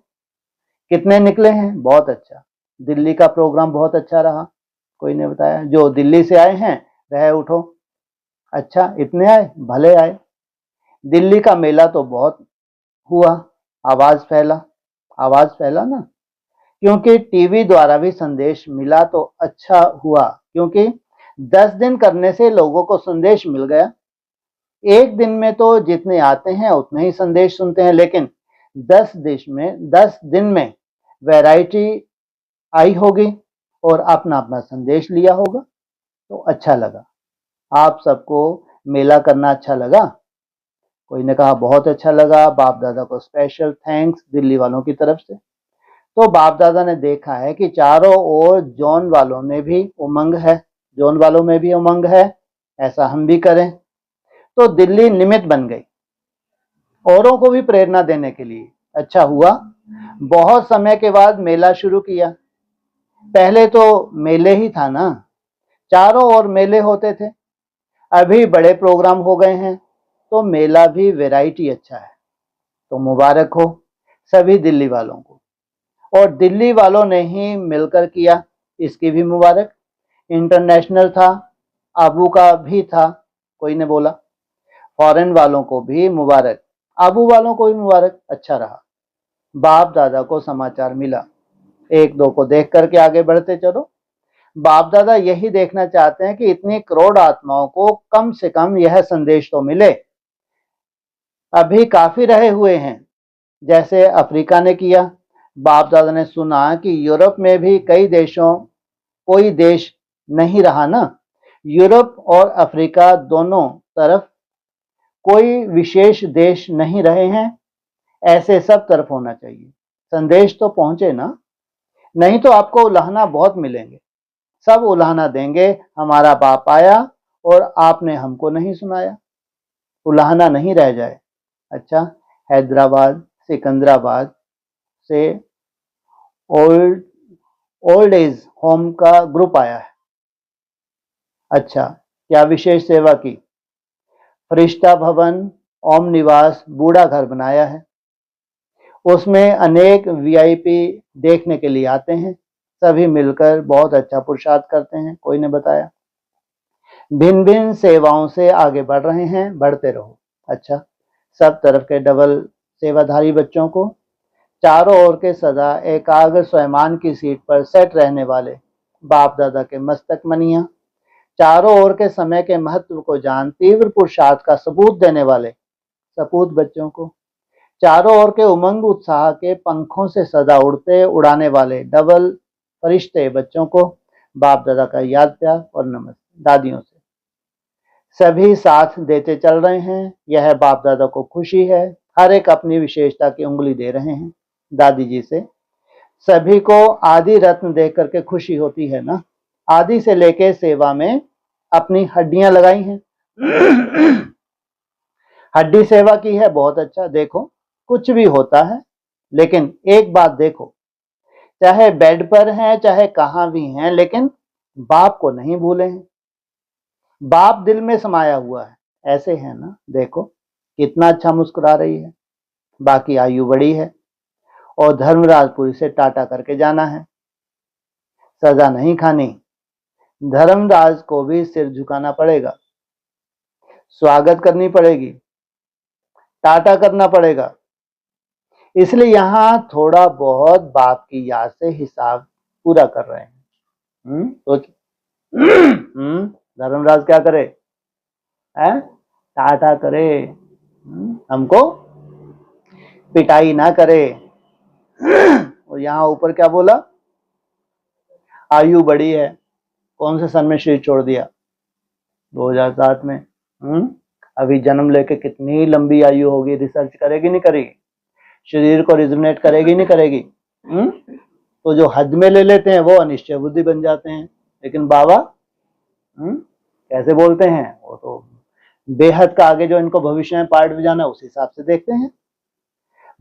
कितने निकले हैं। बहुत अच्छा, दिल्ली का प्रोग्राम बहुत अच्छा रहा। कोई ने बताया, जो दिल्ली से आए हैं वह उठो। अच्छा, इतने आए, भले आए। दिल्ली का मेला तो बहुत हुआ, आवाज फैला, आवाज फैला ना, क्योंकि टीवी द्वारा भी संदेश मिला तो अच्छा हुआ, क्योंकि 10 दिन करने से लोगों को संदेश मिल गया। एक दिन में तो जितने आते हैं उतने ही संदेश सुनते हैं, लेकिन 10 दिन में वैरायटी आई होगी और अपना अपना संदेश लिया होगा, तो अच्छा लगा। आप सबको मेला करना अच्छा लगा? कोई ने कहा बहुत अच्छा लगा, बाप दादा को स्पेशल थैंक्स दिल्ली वालों की तरफ से। तो बाप दादा ने देखा है कि चारों ओर जोन वालों में भी उमंग है, जोन वालों में भी उमंग है, ऐसा हम भी करें। तो दिल्ली निमित्त बन गई औरों को भी प्रेरणा देने के लिए। अच्छा हुआ, बहुत समय के बाद मेला शुरू किया। पहले तो मेले ही था ना, चारों ओर मेले होते थे। अभी बड़े प्रोग्राम हो गए हैं, तो मेला भी वैरायटी अच्छा है। तो मुबारक हो सभी दिल्ली वालों को, और दिल्ली वालों ने ही मिलकर किया, इसकी भी मुबारक। इंटरनेशनल था, आबू का भी था, कोई ने बोला। फॉरेन वालों को भी मुबारक, आबू वालों को भी मुबारक। अच्छा रहा, बाप दादा को समाचार मिला। एक दो को देख करके आगे बढ़ते चलो। बाप दादा यही देखना चाहते हैं कि इतनी करोड़ आत्माओं को कम से कम यह संदेश तो मिले। अभी काफी रहे हुए हैं, जैसे अफ्रीका ने किया। बाप दादा ने सुना कि यूरोप में भी कई देशों, कोई देश नहीं रहा ना, यूरोप और अफ्रीका दोनों तरफ कोई विशेष देश नहीं रहे हैं, ऐसे सब तरफ होना चाहिए। संदेश तो पहुंचे ना, नहीं तो आपको उलाहना बहुत मिलेंगे। सब उलाहना देंगे, हमारा बाप आया और आपने हमको नहीं सुनाया, उलाहना नहीं रह जाए। अच्छा, हैदराबाद सिकंदराबाद से ओल्ड ओल्ड एज होम का ग्रुप आया है। अच्छा, क्या विशेष सेवा की? फरिश्ता भवन, ओम निवास, बूढ़ा घर बनाया है। उसमें अनेक वीआईपी देखने के लिए आते हैं, सभी मिलकर बहुत अच्छा पुरुषार्थ करते हैं, कोई ने बताया। भिन्न भिन्न सेवाओं से आगे बढ़ रहे हैं, बढ़ते रहो। अच्छा, सब तरफ के डबल सेवाधारी बच्चों को चारों ओर के सदा एकाग्र स्वयमान की सीट पर सेट रहने वाले बाप दादा के मस्तक मनिया, चारों ओर के समय के महत्व को जान तीव्र पुरुषार्थ का सबूत देने वाले सपूत बच्चों को, चारों ओर के उमंग उत्साह के पंखों से सदा उड़ते उड़ाने वाले डबल फरिश्ते बच्चों को बाप दादा का याद प्यार और नमस्ते। दादियों से सभी साथ देते चल रहे हैं, यह बाप दादा को खुशी है। हर एक अपनी विशेषता की उंगली दे रहे हैं। दादी जी से सभी को आदि रत्न देख करके खुशी होती है ना। आदि से लेके सेवा में अपनी हड्डियां लगाई हैं। हड्डी सेवा की है, बहुत अच्छा। देखो कुछ भी होता है, लेकिन एक बात देखो, चाहे बेड पर हैं चाहे कहां भी हैं, लेकिन बाप को नहीं भूले हैं। बाप दिल में समाया हुआ है, ऐसे है ना। देखो कितना अच्छा मुस्कुरा रही है। बाकी आयु बड़ी है और धर्मराजपुरी से टाटा करके जाना है, सजा नहीं खानी। धर्मराज को भी सिर झुकाना पड़ेगा, स्वागत करनी पड़ेगी, टाटा करना पड़ेगा। इसलिए यहां थोड़ा बहुत बाप की याद से हिसाब पूरा कर रहे हैं। तो धर्मराज क्या करे, है टाटा करे, हमको पिटाई ना करे। और यहाँ ऊपर क्या बोला, आयु बड़ी है। कौन से सन में शरीर छोड़ दिया, 2007 में। अभी जन्म लेके कितनी लंबी आयु होगी, रिसर्च करेगी नहीं करेगी, शरीर को रिजोनेट करेगी नहीं करेगी। तो जो हद में ले लेते हैं वो अनिश्चय बुद्धि बन जाते हैं। लेकिन बाबा कैसे बोलते हैं, वो तो बेहद का आगे जो इनको भविष्य में पार्ट में जाना उस हिसाब से देखते हैं।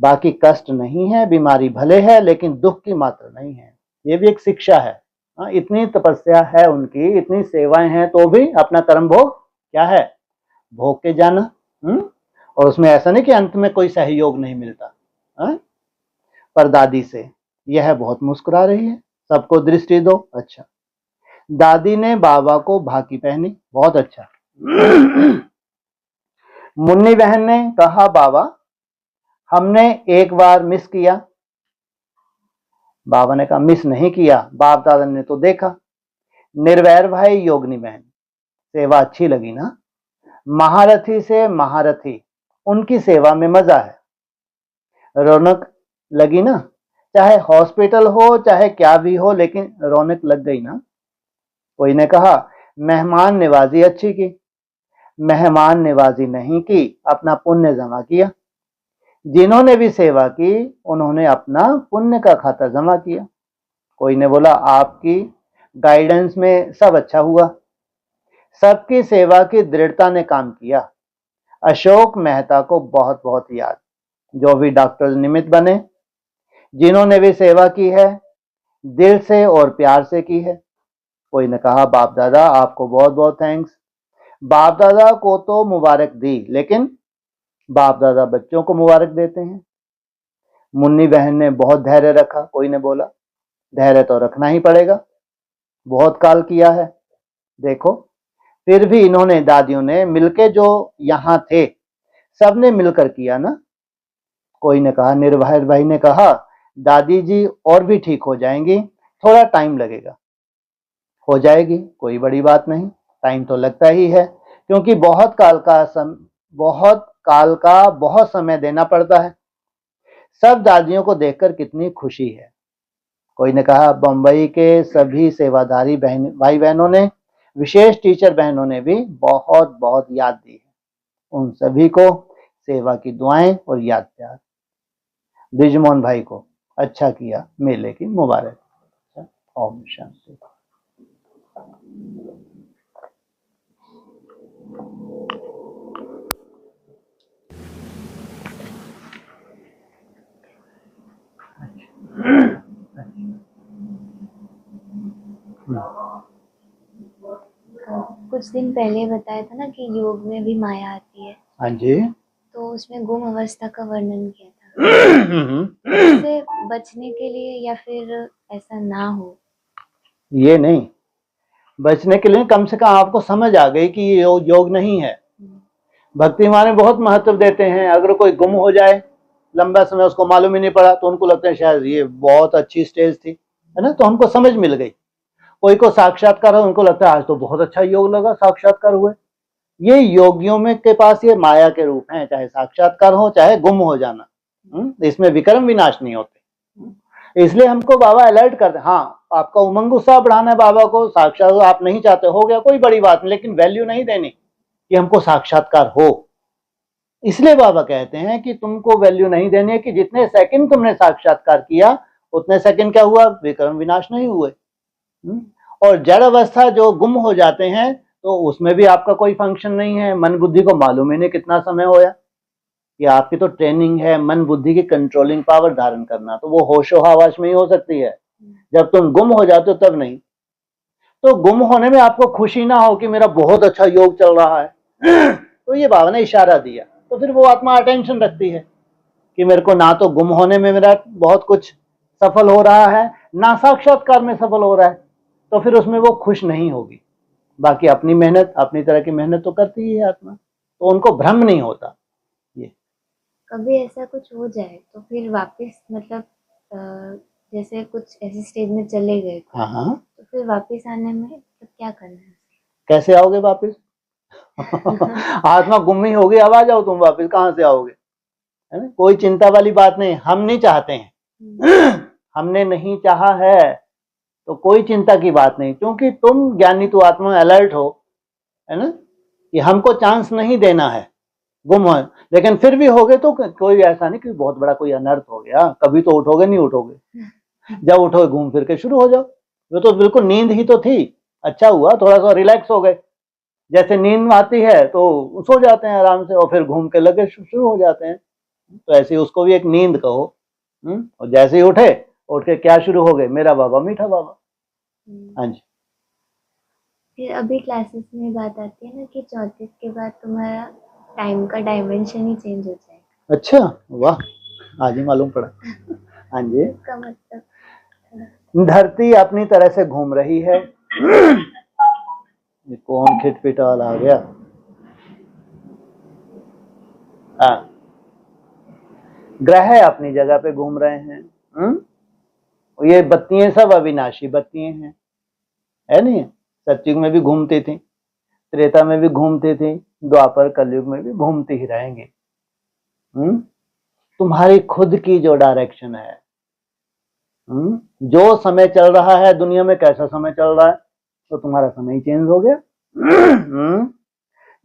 बाकी कष्ट नहीं है, बीमारी भले है, लेकिन दुख की मात्रा नहीं है। ये भी एक शिक्षा है। इतनी तपस्या है उनकी, इतनी सेवाएं हैं, तो भी अपना कर्म भोग क्या है, भोग के जाना। और उसमें ऐसा नहीं कि अंत में कोई सहयोग नहीं मिलता। पर दादी से यह बहुत मुस्कुरा रही है, सबको दृष्टि दो। अच्छा, दादी ने बाबा को भाकी पहनी, बहुत अच्छा। मुन्नी बहन ने कहा, बाबा हमने एक बार मिस किया। बाबा ने कहा, मिस नहीं किया, बाप दादा ने तो देखा। निर्वैर भाई, योगनी बहन, सेवा अच्छी लगी ना। महारथी से महारथी, उनकी सेवा में मजा है, रौनक लगी ना। चाहे हॉस्पिटल हो चाहे क्या भी हो, लेकिन रौनक लग गई ना। कोई ने कहा, मेहमान नवाजी अच्छी की। मेहमान नवाजी नहीं की, अपना पुण्य जमा किया। जिन्होंने भी सेवा की उन्होंने अपना पुण्य का खाता जमा किया। कोई ने बोला, आपकी गाइडेंस में सब अच्छा हुआ, सबकी सेवा की दृढ़ता ने काम किया। अशोक मेहता को बहुत बहुत याद, जो भी डॉक्टर निमित्त बने, जिन्होंने भी सेवा की है दिल से और प्यार से की है। कोई ने कहा, बाप दादा आपको बहुत बहुत थैंक्स। बाप दादा को तो मुबारक दी, लेकिन बाप दादा बच्चों को मुबारक देते हैं। मुन्नी बहन ने बहुत धैर्य रखा। कोई ने बोला, धैर्य तो रखना ही पड़ेगा, बहुत काल किया है। देखो फिर भी इन्होंने, दादियों ने मिलके, जो यहां थे सबने मिलकर किया ना। कोई ने कहा, निर्भय भाई ने कहा, दादी जी और भी ठीक हो जाएंगी, थोड़ा टाइम लगेगा। हो जाएगी, कोई बड़ी बात नहीं, टाइम तो लगता ही है, क्योंकि बहुत समय देना पड़ता है। सब दादियों को देखकर कितनी खुशी है। कोई ने कहा, बंबई के सभी सेवाधारी भाई बहनों ने, विशेष टीचर बहनों ने भी बहुत बहुत याद दी है। उन सभी को सेवा की दुआएं और याद प्यार। ब्रिजमोहन भाई को अच्छा किया, मेले की मुबारक। ओम शांति। कुछ दिन पहले बताया था ना कि योग में भी माया आती है। हाँ जी। तो उसमें गुम अवस्था का वर्णन किया था। इससे बचने के लिए या फिर ऐसा ना हो, ये नहीं, बचने के लिए कम से कम आपको समझ आ गई कि ये योग नहीं है। भक्ति माने बहुत महत्व देते हैं। अगर कोई गुम हो जाए लंबा समय, उसको मालूम ही नहीं पड़ा, तो उनको लगता है शायद ये बहुत अच्छी स्टेज थी, है ना, तो हमको समझ मिल गई। कोई को साक्षात्कार हो, उनको लगता है आज तो बहुत अच्छा योग लगा, साक्षात्कार हुए। ये योगियों में के पास ये माया के रूप हैं, चाहे साक्षात्कार हो चाहे गुम हो जाना। इसमें विक्रम विनाश नहीं होते। इसलिए हमको बाबा अलर्ट करते हैं। हाँ, आपका उमंग उत्साह बढ़ाना है बाबा को, साक्षात आप नहीं चाहते, हो गया, कोई बड़ी बात नहीं, लेकिन वैल्यू नहीं देनी कि हमको साक्षात्कार हो। इसलिए बाबा कहते हैं कि तुमको वैल्यू नहीं देनी है कि जितने सेकंड तुमने साक्षात्कार किया उतने सेकंड क्या हुआ, विक्रम विनाश नहीं हुए। और जड़ अवस्था जो गुम हो जाते हैं तो उसमें भी आपका कोई फंक्शन नहीं है। मन बुद्धि को मालूम ही नहीं कितना समय होया कि आपकी तो ट्रेनिंग है मन बुद्धि की कंट्रोलिंग पावर धारण करना, तो वो होशो हवास में ही हो सकती है। जब तुम गुम हो जाते हो तब नहीं। तो गुम होने में आपको खुशी ना हो कि मेरा बहुत अच्छा योग चल रहा है तो ये बाबा ने इशारा दिया, तो फिर वो आत्मा अटेंशन रखती है कि मेरे को ना तो गुम होने में मेरा बहुत कुछ सफल हो रहा है, ना साक्षात्कार में सफल हो रहा है, तो फिर उसमें वो खुश नहीं होगी। बाकी अपनी मेहनत, अपनी तरह की मेहनत तो करती ही है आत्मा, तो उनको भ्रम नहीं होता। ये कभी ऐसा कुछ हो जाए तो फिर वापस मतलब जैसे कुछ ऐसी स्टेज में चले गए थे, हाँ, तो फिर वापस आने में तो क्या करना है? कैसे आओगे वापस आत्मा गुम ही होगी, अब आ जाओ तुम वापस, कहाँ से आओगे, है ना। कोई चिंता वाली बात नहीं, हम नहीं चाहते हैं हमने नहीं चाहा है तो कोई चिंता की बात नहीं, क्योंकि तुम ज्ञानी तो आत्मा अलर्ट हो, है ना, कि हमको चांस नहीं देना है गुम हो। लेकिन फिर भी होगे तो कोई ऐसा नहीं कि बहुत बड़ा कोई अनर्थ हो गया, कभी तो उठोगे नहीं उठोगे, जब उठोगे घूम फिर के शुरू हो जाओ। वो तो बिल्कुल नींद ही तो थी, अच्छा हुआ थोड़ा सा रिलैक्स हो गए। जैसे नींद आती है तो सो जाते हैं आराम से और फिर घूम के लगे शुरू हो जाते हैं, तो ऐसे उसको भी एक नींद कहो। और जैसे ही उठे, उठ के क्या शुरू हो गए, मेरा बाबा मीठा बाबा। हाँ जी। फिर अभी क्लासेस में बात आती है ना कि 34 के बाद तुम्हारा टाइम का डायमेंशन ही चेंज हो जाएगा। अच्छा, वाह, आज ही मालूम पड़ा। हाँ जी। इसका मतलब धरती अपनी तरह से घूम रही है ये कौन खिटपिट वाला आ गया। हाँ, ग्रह अपनी जगह पे घूम रहे हैं। ये बत्तियां सब अविनाशी बत्तियां हैं, है नहीं। सतयुग में भी घूमती थी, त्रेता में भी घूमती थी, द्वापर कलयुग में भी घूमती ही रहेंगी। तुम्हारी खुद की जो डायरेक्शन है, जो समय चल रहा है दुनिया में, कैसा समय चल रहा है, तो तुम्हारा समय ही चेंज हो गया।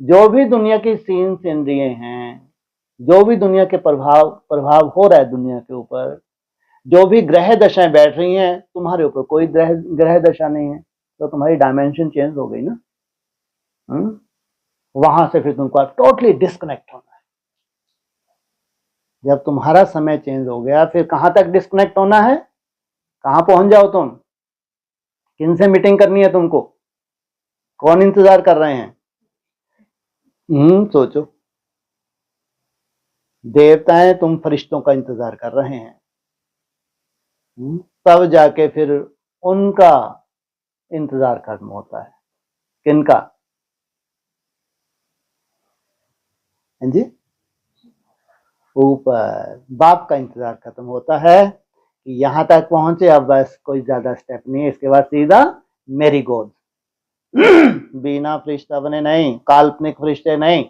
जो भी दुनिया की सीन सीनरियां हैं, जो भी दुनिया के प्रभाव हो रहा है दुनिया के ऊपर, जो भी ग्रह दशाएं बैठ रही हैं, तुम्हारे ऊपर कोई ग्रह दशा नहीं है, तो तुम्हारी डायमेंशन चेंज हो गई ना। वहां से फिर तुमको टोटली डिस्कनेक्ट होना है। जब तुम्हारा समय चेंज हो गया, फिर कहां तक डिस्कनेक्ट होना है, कहां पहुंच जाओ तुम, किन से मीटिंग करनी है तुमको, कौन इंतजार कर रहे हैं, सोचो। देवताएं तुम फरिश्तों का इंतजार कर रहे हैं, तब जाके फिर उनका इंतजार खत्म होता है। किनका? हाँ जी, ऊपर बाप का इंतजार खत्म होता है कि यहां तक पहुंचे, अब बस कोई ज्यादा स्टेप नहीं है, इसके बाद सीधा मेरी गोद। बिना फरिश्ता बने नहीं, काल्पनिक फरिश्ते नहीं,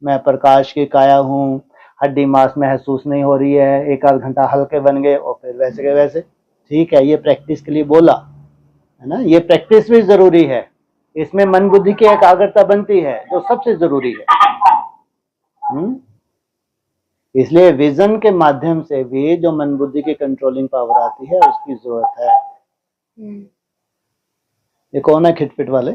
मैं प्रकाश की काया हूँ, हड्डी मांस महसूस नहीं हो रही है, एक आध घंटा हल्के बन गए और फिर वैसे के वैसे। ठीक है, ये प्रैक्टिस के लिए बोला है ना, ये प्रैक्टिस भी जरूरी है, इसमें मन बुद्धि की एकाग्रता बनती है जो सबसे जरूरी है। इसलिए विजन के माध्यम से भी जो मन बुद्धि की कंट्रोलिंग पावर आती है उसकी जरूरत है। ये कौन है खिटपिट वाले?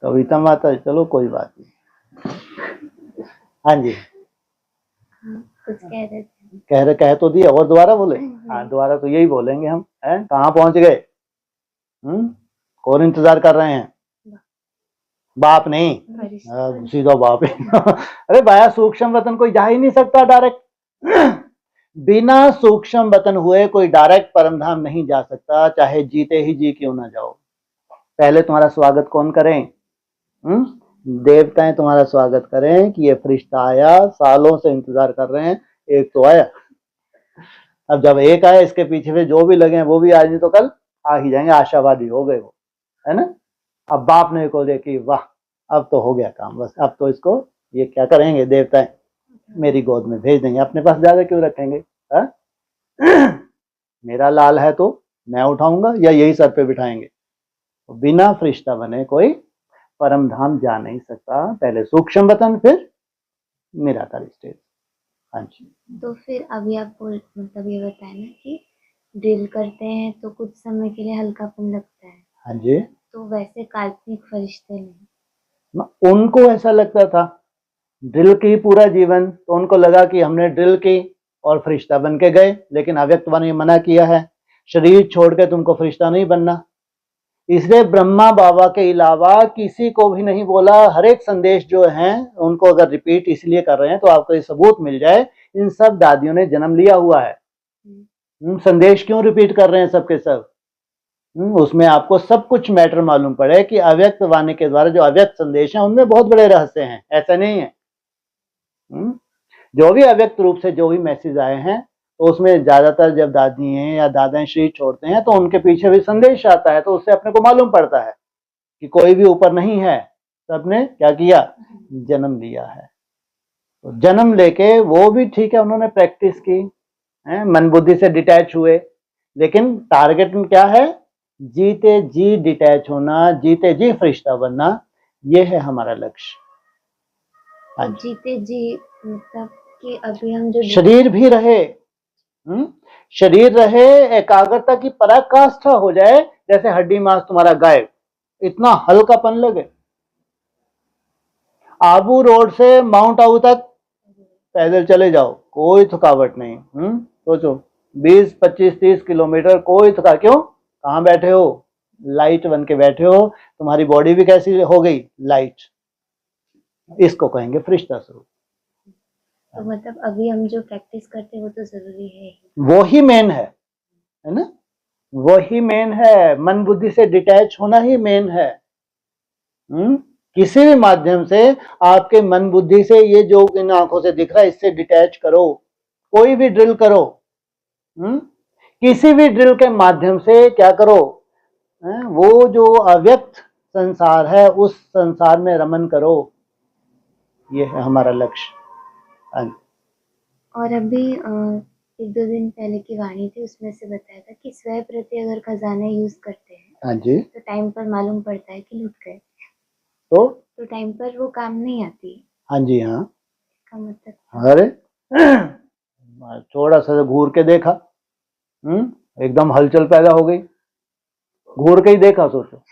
कविता माता, चलो कोई बात नहीं। हाँ जी, कुछ कह रहे कह तो दिया, और दोबारा बोले? हाँ, दोबारा तो यही बोलेंगे हम, हैं, कहाँ पहुंच गए? कौन इंतजार कर रहे हैं? बाप नहीं, सीधा बाप ही। अरे भाया, सूक्ष्म वतन कोई जा ही नहीं सकता डायरेक्ट। बिना सूक्ष्म बतन हुए कोई डायरेक्ट परम धाम नहीं जा सकता, चाहे जीते ही जी क्यों ना जाओ। पहले तुम्हारा स्वागत कौन करें? देवताएं तुम्हारा स्वागत करें कि ये फरिश्ता आया, सालों से इंतजार कर रहे हैं, एक तो आया। अब जब एक आया, इसके पीछे से जो भी लगे हैं वो भी आज नहीं तो कल आ ही जाएंगे, आशावादी हो गए वो, है ना। अब बाप ने को देखी, वाह अब तो हो गया काम, बस अब तो इसको ये क्या करेंगे देवताएं, मेरी गोद में भेज देंगे, अपने पास ज्यादा क्यों रखेंगे, हा? मेरा लाल है तो मैं उठाऊंगा या यही सर पे बिठाएंगे। तो बिना फरिश्ता बने कोई परम धाम जा नहीं सकता, पहले सूक्ष्म बतन फिर निराकार स्टेज। हाँ जी। तो फिर अभी आपको मतलब ये बताया ना कि ड्रिल करते हैं तो कुछ समय के लिए हल्कापन लगता है। हाँ जी। तो वैसे काल्पनिक फरिश्ते नहीं, उनको ऐसा लगता था, ड्रिल की पूरा जीवन, तो उनको लगा कि हमने ड्रिल की और फरिश्ता बन के गए, लेकिन अव्यक्त ने मना किया है, शरीर छोड़ के तुमको फरिश्ता नहीं बनना। इसलिए ब्रह्मा बाबा के अलावा किसी को भी नहीं बोला। हर एक संदेश जो है उनको अगर रिपीट इसलिए कर रहे हैं तो आपको ये सबूत मिल जाए, इन सब दादियों ने जन्म लिया हुआ है। संदेश क्यों रिपीट कर रहे हैं सबके सब? उसमें आपको सब कुछ मैटर मालूम पड़े कि अव्यक्त वाणी के द्वारा जो अव्यक्त संदेश है उनमें बहुत बड़े रहस्य हैं, ऐसा नहीं है। जो भी अव्यक्त रूप से जो भी मैसेज आए हैं, तो उसमें ज्यादातर जब दादी हैं या दादा शरीर छोड़ते हैं तो उनके पीछे भी संदेश आता है, तो उससे अपने को मालूम पड़ता है कि कोई भी ऊपर नहीं है, सबने क्या किया, जन्म लिया है। तो जन्म लेके वो भी ठीक है, उन्होंने प्रैक्टिस की है, मन बुद्धि से डिटैच हुए, लेकिन टारगेट में क्या है, जीते जी डिटैच होना, जीते जी फरिश्ता बनना, ये है हमारा लक्ष्य। तो जीते जी मतलब कि अभी हम जो शरीर भी रहे, शरीर रहे, एकाग्रता की पराकाष्ठा हो जाए, जैसे हड्डी मांस तुम्हारा गायब, इतना हल्कापन लगे। आबू रोड से माउंट आबू तक पैदल चले जाओ, कोई थकावट नहीं। सोचो 20, 25, 30 किलोमीटर कोई थका, क्यों? कहाँ बैठे हो? लाइट बन के बैठे हो, तुम्हारी बॉडी भी कैसी हो गई, लाइट। इसको कहेंगे फरिश्ता स्वरूप। तो मतलब अभी हम जो प्रैक्टिस करते हैं वो तो जरूरी है, वो ही मेन है ना, वही मेन है। मन बुद्धि से डिटैच होना ही मेन है। किसी भी माध्यम से आपके मन बुद्धि से, ये जो इन आंखों से दिख रहा है इससे डिटैच करो, कोई भी ड्रिल करो, किसी भी ड्रिल के माध्यम से क्या करो, वो जो अव्यक्त संसार है उस संसार में रमन करो, ये है हमारा लक्ष्य। और अभी 1-2 दिन पहले की वाणी थी, उसमें से बताया था कि स्वयं प्रति अगर खजाना यूज करते हैं, हाँ जी, तो टाइम पर मालूम पड़ता है कि लुट गए, तो टाइम पर वो काम नहीं आती। हाँ जी, हाँ। इसका मतलब अरे थोड़ा सा घूर के देखा, एकदम हलचल पैदा हो गई, घूर के ही देखा, सोचो।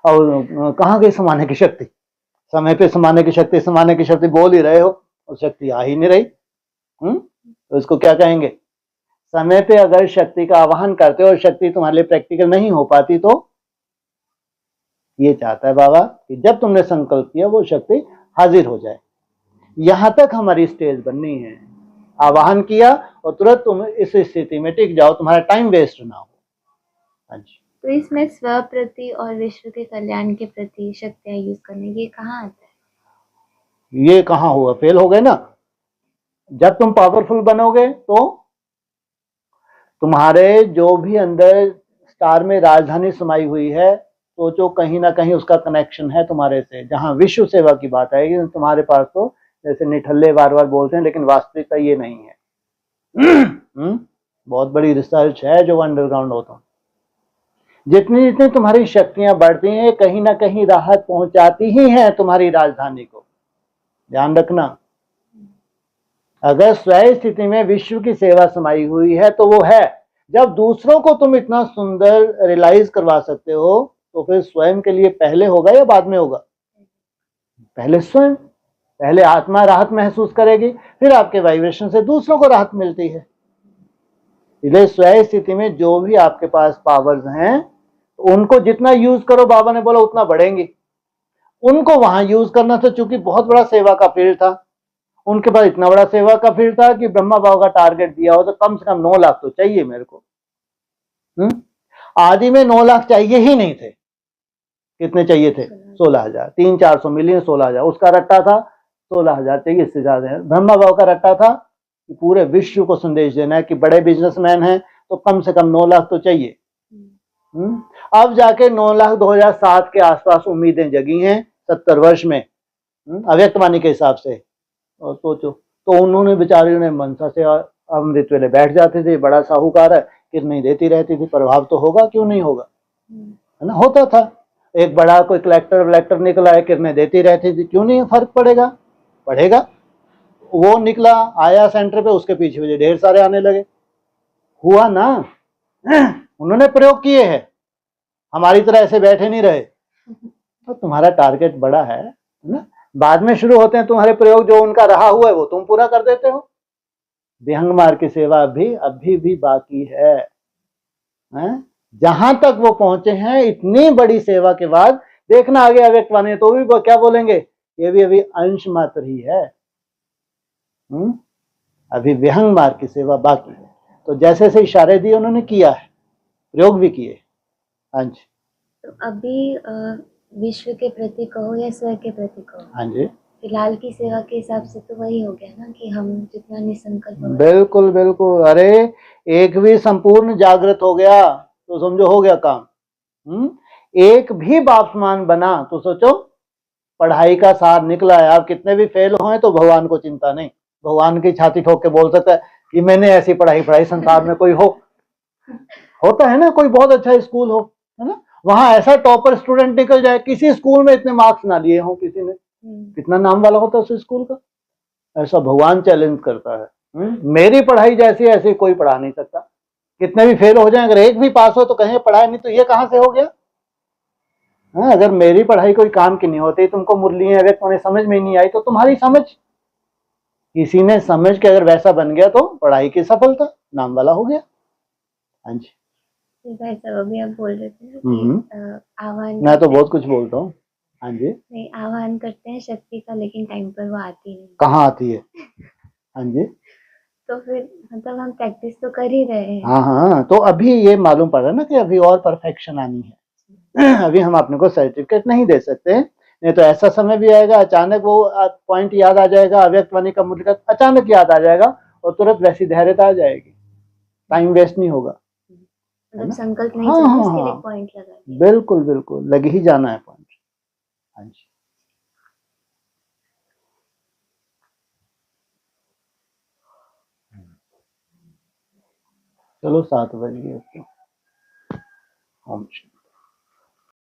और कहाँ गई समाने की शक्ति? समय पे समाने की शक्ति, समाने की शक्ति बोल ही रहे हो, और शक्ति आ ही नहीं रही। तो इसको क्या कहेंगे? समय पे अगर शक्ति का आवाहन करते हो और शक्ति तुम्हारे लिए प्रैक्टिकल नहीं हो पाती, तो ये चाहता है बाबा कि जब तुमने संकल्प किया वो शक्ति हाजिर हो जाए। यहां तक हमारी स्टेज बननी है, आवाहन किया और तुरंत तुम इस स्थिति में टिक जाओ, तुम्हारा टाइम वेस्ट ना हो। हाँ जी। तो इसमें स्व प्रति और विश्व के कल्याण के प्रति शक्तियां यूज करने, ये कहाँ आता है? ये कहाँ हुआ, फेल हो गए ना। जब तुम पावरफुल बनोगे तो तुम्हारे जो भी अंदर स्टार में राजधानी समाई हुई है, सोचो कहीं ना कहीं उसका कनेक्शन है तुम्हारे से। जहां विश्व सेवा की बात आएगी तुम्हारे पास तो जैसे निठल्ले बार बार बोलते हैं, लेकिन वास्तविकता ये नहीं है। बहुत बड़ी रिसर्च है जो अंडरग्राउंड होता है। जितनी जितनी तुम्हारी शक्तियां बढ़ती हैं, कहीं ना कहीं राहत पहुंचाती ही है तुम्हारी राजधानी को, ध्यान रखना। अगर स्वयं स्थिति में विश्व की सेवा समाई हुई है तो वो है। जब दूसरों को तुम इतना सुंदर रियलाइज करवा सकते हो, तो फिर स्वयं के लिए पहले होगा या बाद में होगा? पहले स्वयं, पहले आत्मा राहत महसूस करेगी, फिर आपके वाइब्रेशन से दूसरों को राहत मिलती है। इसलिए स्वयं स्थिति में जो भी आपके पास पावर्स हैं, उनको जितना यूज करो, बाबा ने बोला उतना बढ़ेंगी। उनको वहां यूज करना था, चूंकि बहुत बड़ा सेवा का फील्ड था, उनके पास इतना बड़ा सेवा का फील्ड था कि ब्रह्मा बाबा का टारगेट दिया हो तो कम से कम 9 लाख तो चाहिए मेरे को। आदि में 9 लाख चाहिए ही नहीं थे। कितने चाहिए थे? 16,000। 300-400 मिलियन 16,000। उसका रट्टा था 16,000 चाहिए, इससे ज्यादा है। ब्रह्मा बाबा का रट्टा था कि पूरे विश्व को संदेश देना है कि बड़े बिजनेसमैन हैं तो कम से कम 9 लाख तो चाहिए। अब जाके 9 लाख 2007 के आसपास उम्मीदें जगी हैं 70 वर्ष में, अव्यक्तवाणी के हिसाब से। और सोचो, तो उन्होंने बेचारियों ने मनसा से अमृत वेले बैठ जाते थे, बड़ा साहूकार है, किरणें देती रहती थी, प्रभाव तो होगा, क्यों नहीं होगा, है ना, होता था। एक बड़ा कोई कलेक्टर वलेक्टर निकला है, किरणें देती रहती थी, क्यों नहीं फर्क पड़ेगा, पड़ेगा। वो निकला आया सेंटर पे, उसके पीछे मुझे ढेर सारे आने लगे, हुआ ना। उन्होंने प्रयोग किए हैं, हमारी तरह ऐसे बैठे नहीं रहे। तो तुम्हारा टारगेट बड़ा है ना, बाद में शुरू होते हैं तुम्हारे प्रयोग, जो उनका रहा हुआ है वो तुम पूरा कर देते हो। विहंग मार्ग की सेवा अभी भी बाकी है, जहां तक वो पहुंचे हैं इतनी बड़ी सेवा के बाद देखना आगे अव्यक्तवाणी तो भी क्या बोलेंगे, ये भी अभी अंश मात्र ही है। अभी विहंग मार्ग की सेवा बाकी है। तो जैसे जैसे इशारे दिए उन्होंने किया है, प्रयोग भी किए। हाँ जी। तो अभी विश्व के प्रति कहो या स्वर के प्रति कहो, हाँ जी, फिलहाल की सेवा के हिसाब से तो वही हो गया ना कि हम जितना निसंकल्प हो गए। बिल्कुल बिल्कुल। अरे एक भी संपूर्ण जागृत हो गया तो समझो हो गया काम। एक भी बापमान बना तो सोचो पढ़ाई का सार निकला है। आप कितने भी फेल हो तो भगवान को चिंता नहीं, भगवान की छाती ठोक के बोल सकता है कि मैंने ऐसी पढ़ाई संसार में कोई होता है ना, कोई बहुत अच्छा स्कूल हो, है ना, वहां ऐसा टॉपर स्टूडेंट निकल जाए, किसी स्कूल में इतने मार्क्स ना लिए हो किसी ने, कितना नाम वाला होता है उस स्कूल का। ऐसा भगवान चैलेंज करता है। मेरी पढ़ाई जैसी ऐसी कोई पढ़ा नहीं सकता। कितने भी फेल हो जाए, अगर एक भी पास हो तो कहें पढ़ाया नहीं तो ये कहां से हो गया। अगर मेरी पढ़ाई कोई काम की नहीं होती, तुमको मुरली अगर तुम्हें समझ में नहीं आई तो तुम्हारी समझ, किसी ने समझ के अगर वैसा बन गया तो पढ़ाई की सफलता, नाम वाला हो गया। हाँ जी भाई साहब, अभी आप बोल रहे थे कि आह्वान, मैं तो बहुत कुछ बोलता हूँ। हाँ जी, नहीं आह्वान करते हैं शक्ति का, लेकिन टाइम पर वो आती नहीं। कहाँ आती है। हाँ जी, तो फिर मतलब हम प्रैक्टिस तो कर ही रहे हैं। हाँ हाँ, तो अभी ये मालूम पड़ रहा है ना कि अभी और परफेक्शन आनी है। अभी हम अपने को सर्टिफिकेट नहीं दे सकते, नहीं तो ऐसा समय भी आएगा अचानक वो पॉइंट याद आ जाएगा, अव्यक्तवाणी का मूल्य अचानक याद आ जाएगा और तुरंत वैसी धैर्यता आ जाएगी, टाइम वेस्ट नहीं होगा। मतलब संकल्प नहीं हाँ चाहिए, हाँ उसके लिए हाँ, पॉइंट लगा दिया। बिल्कुल बिल्कुल, लग ही जाना है पॉइंट। हाँ जी, चलो 7 बज गए।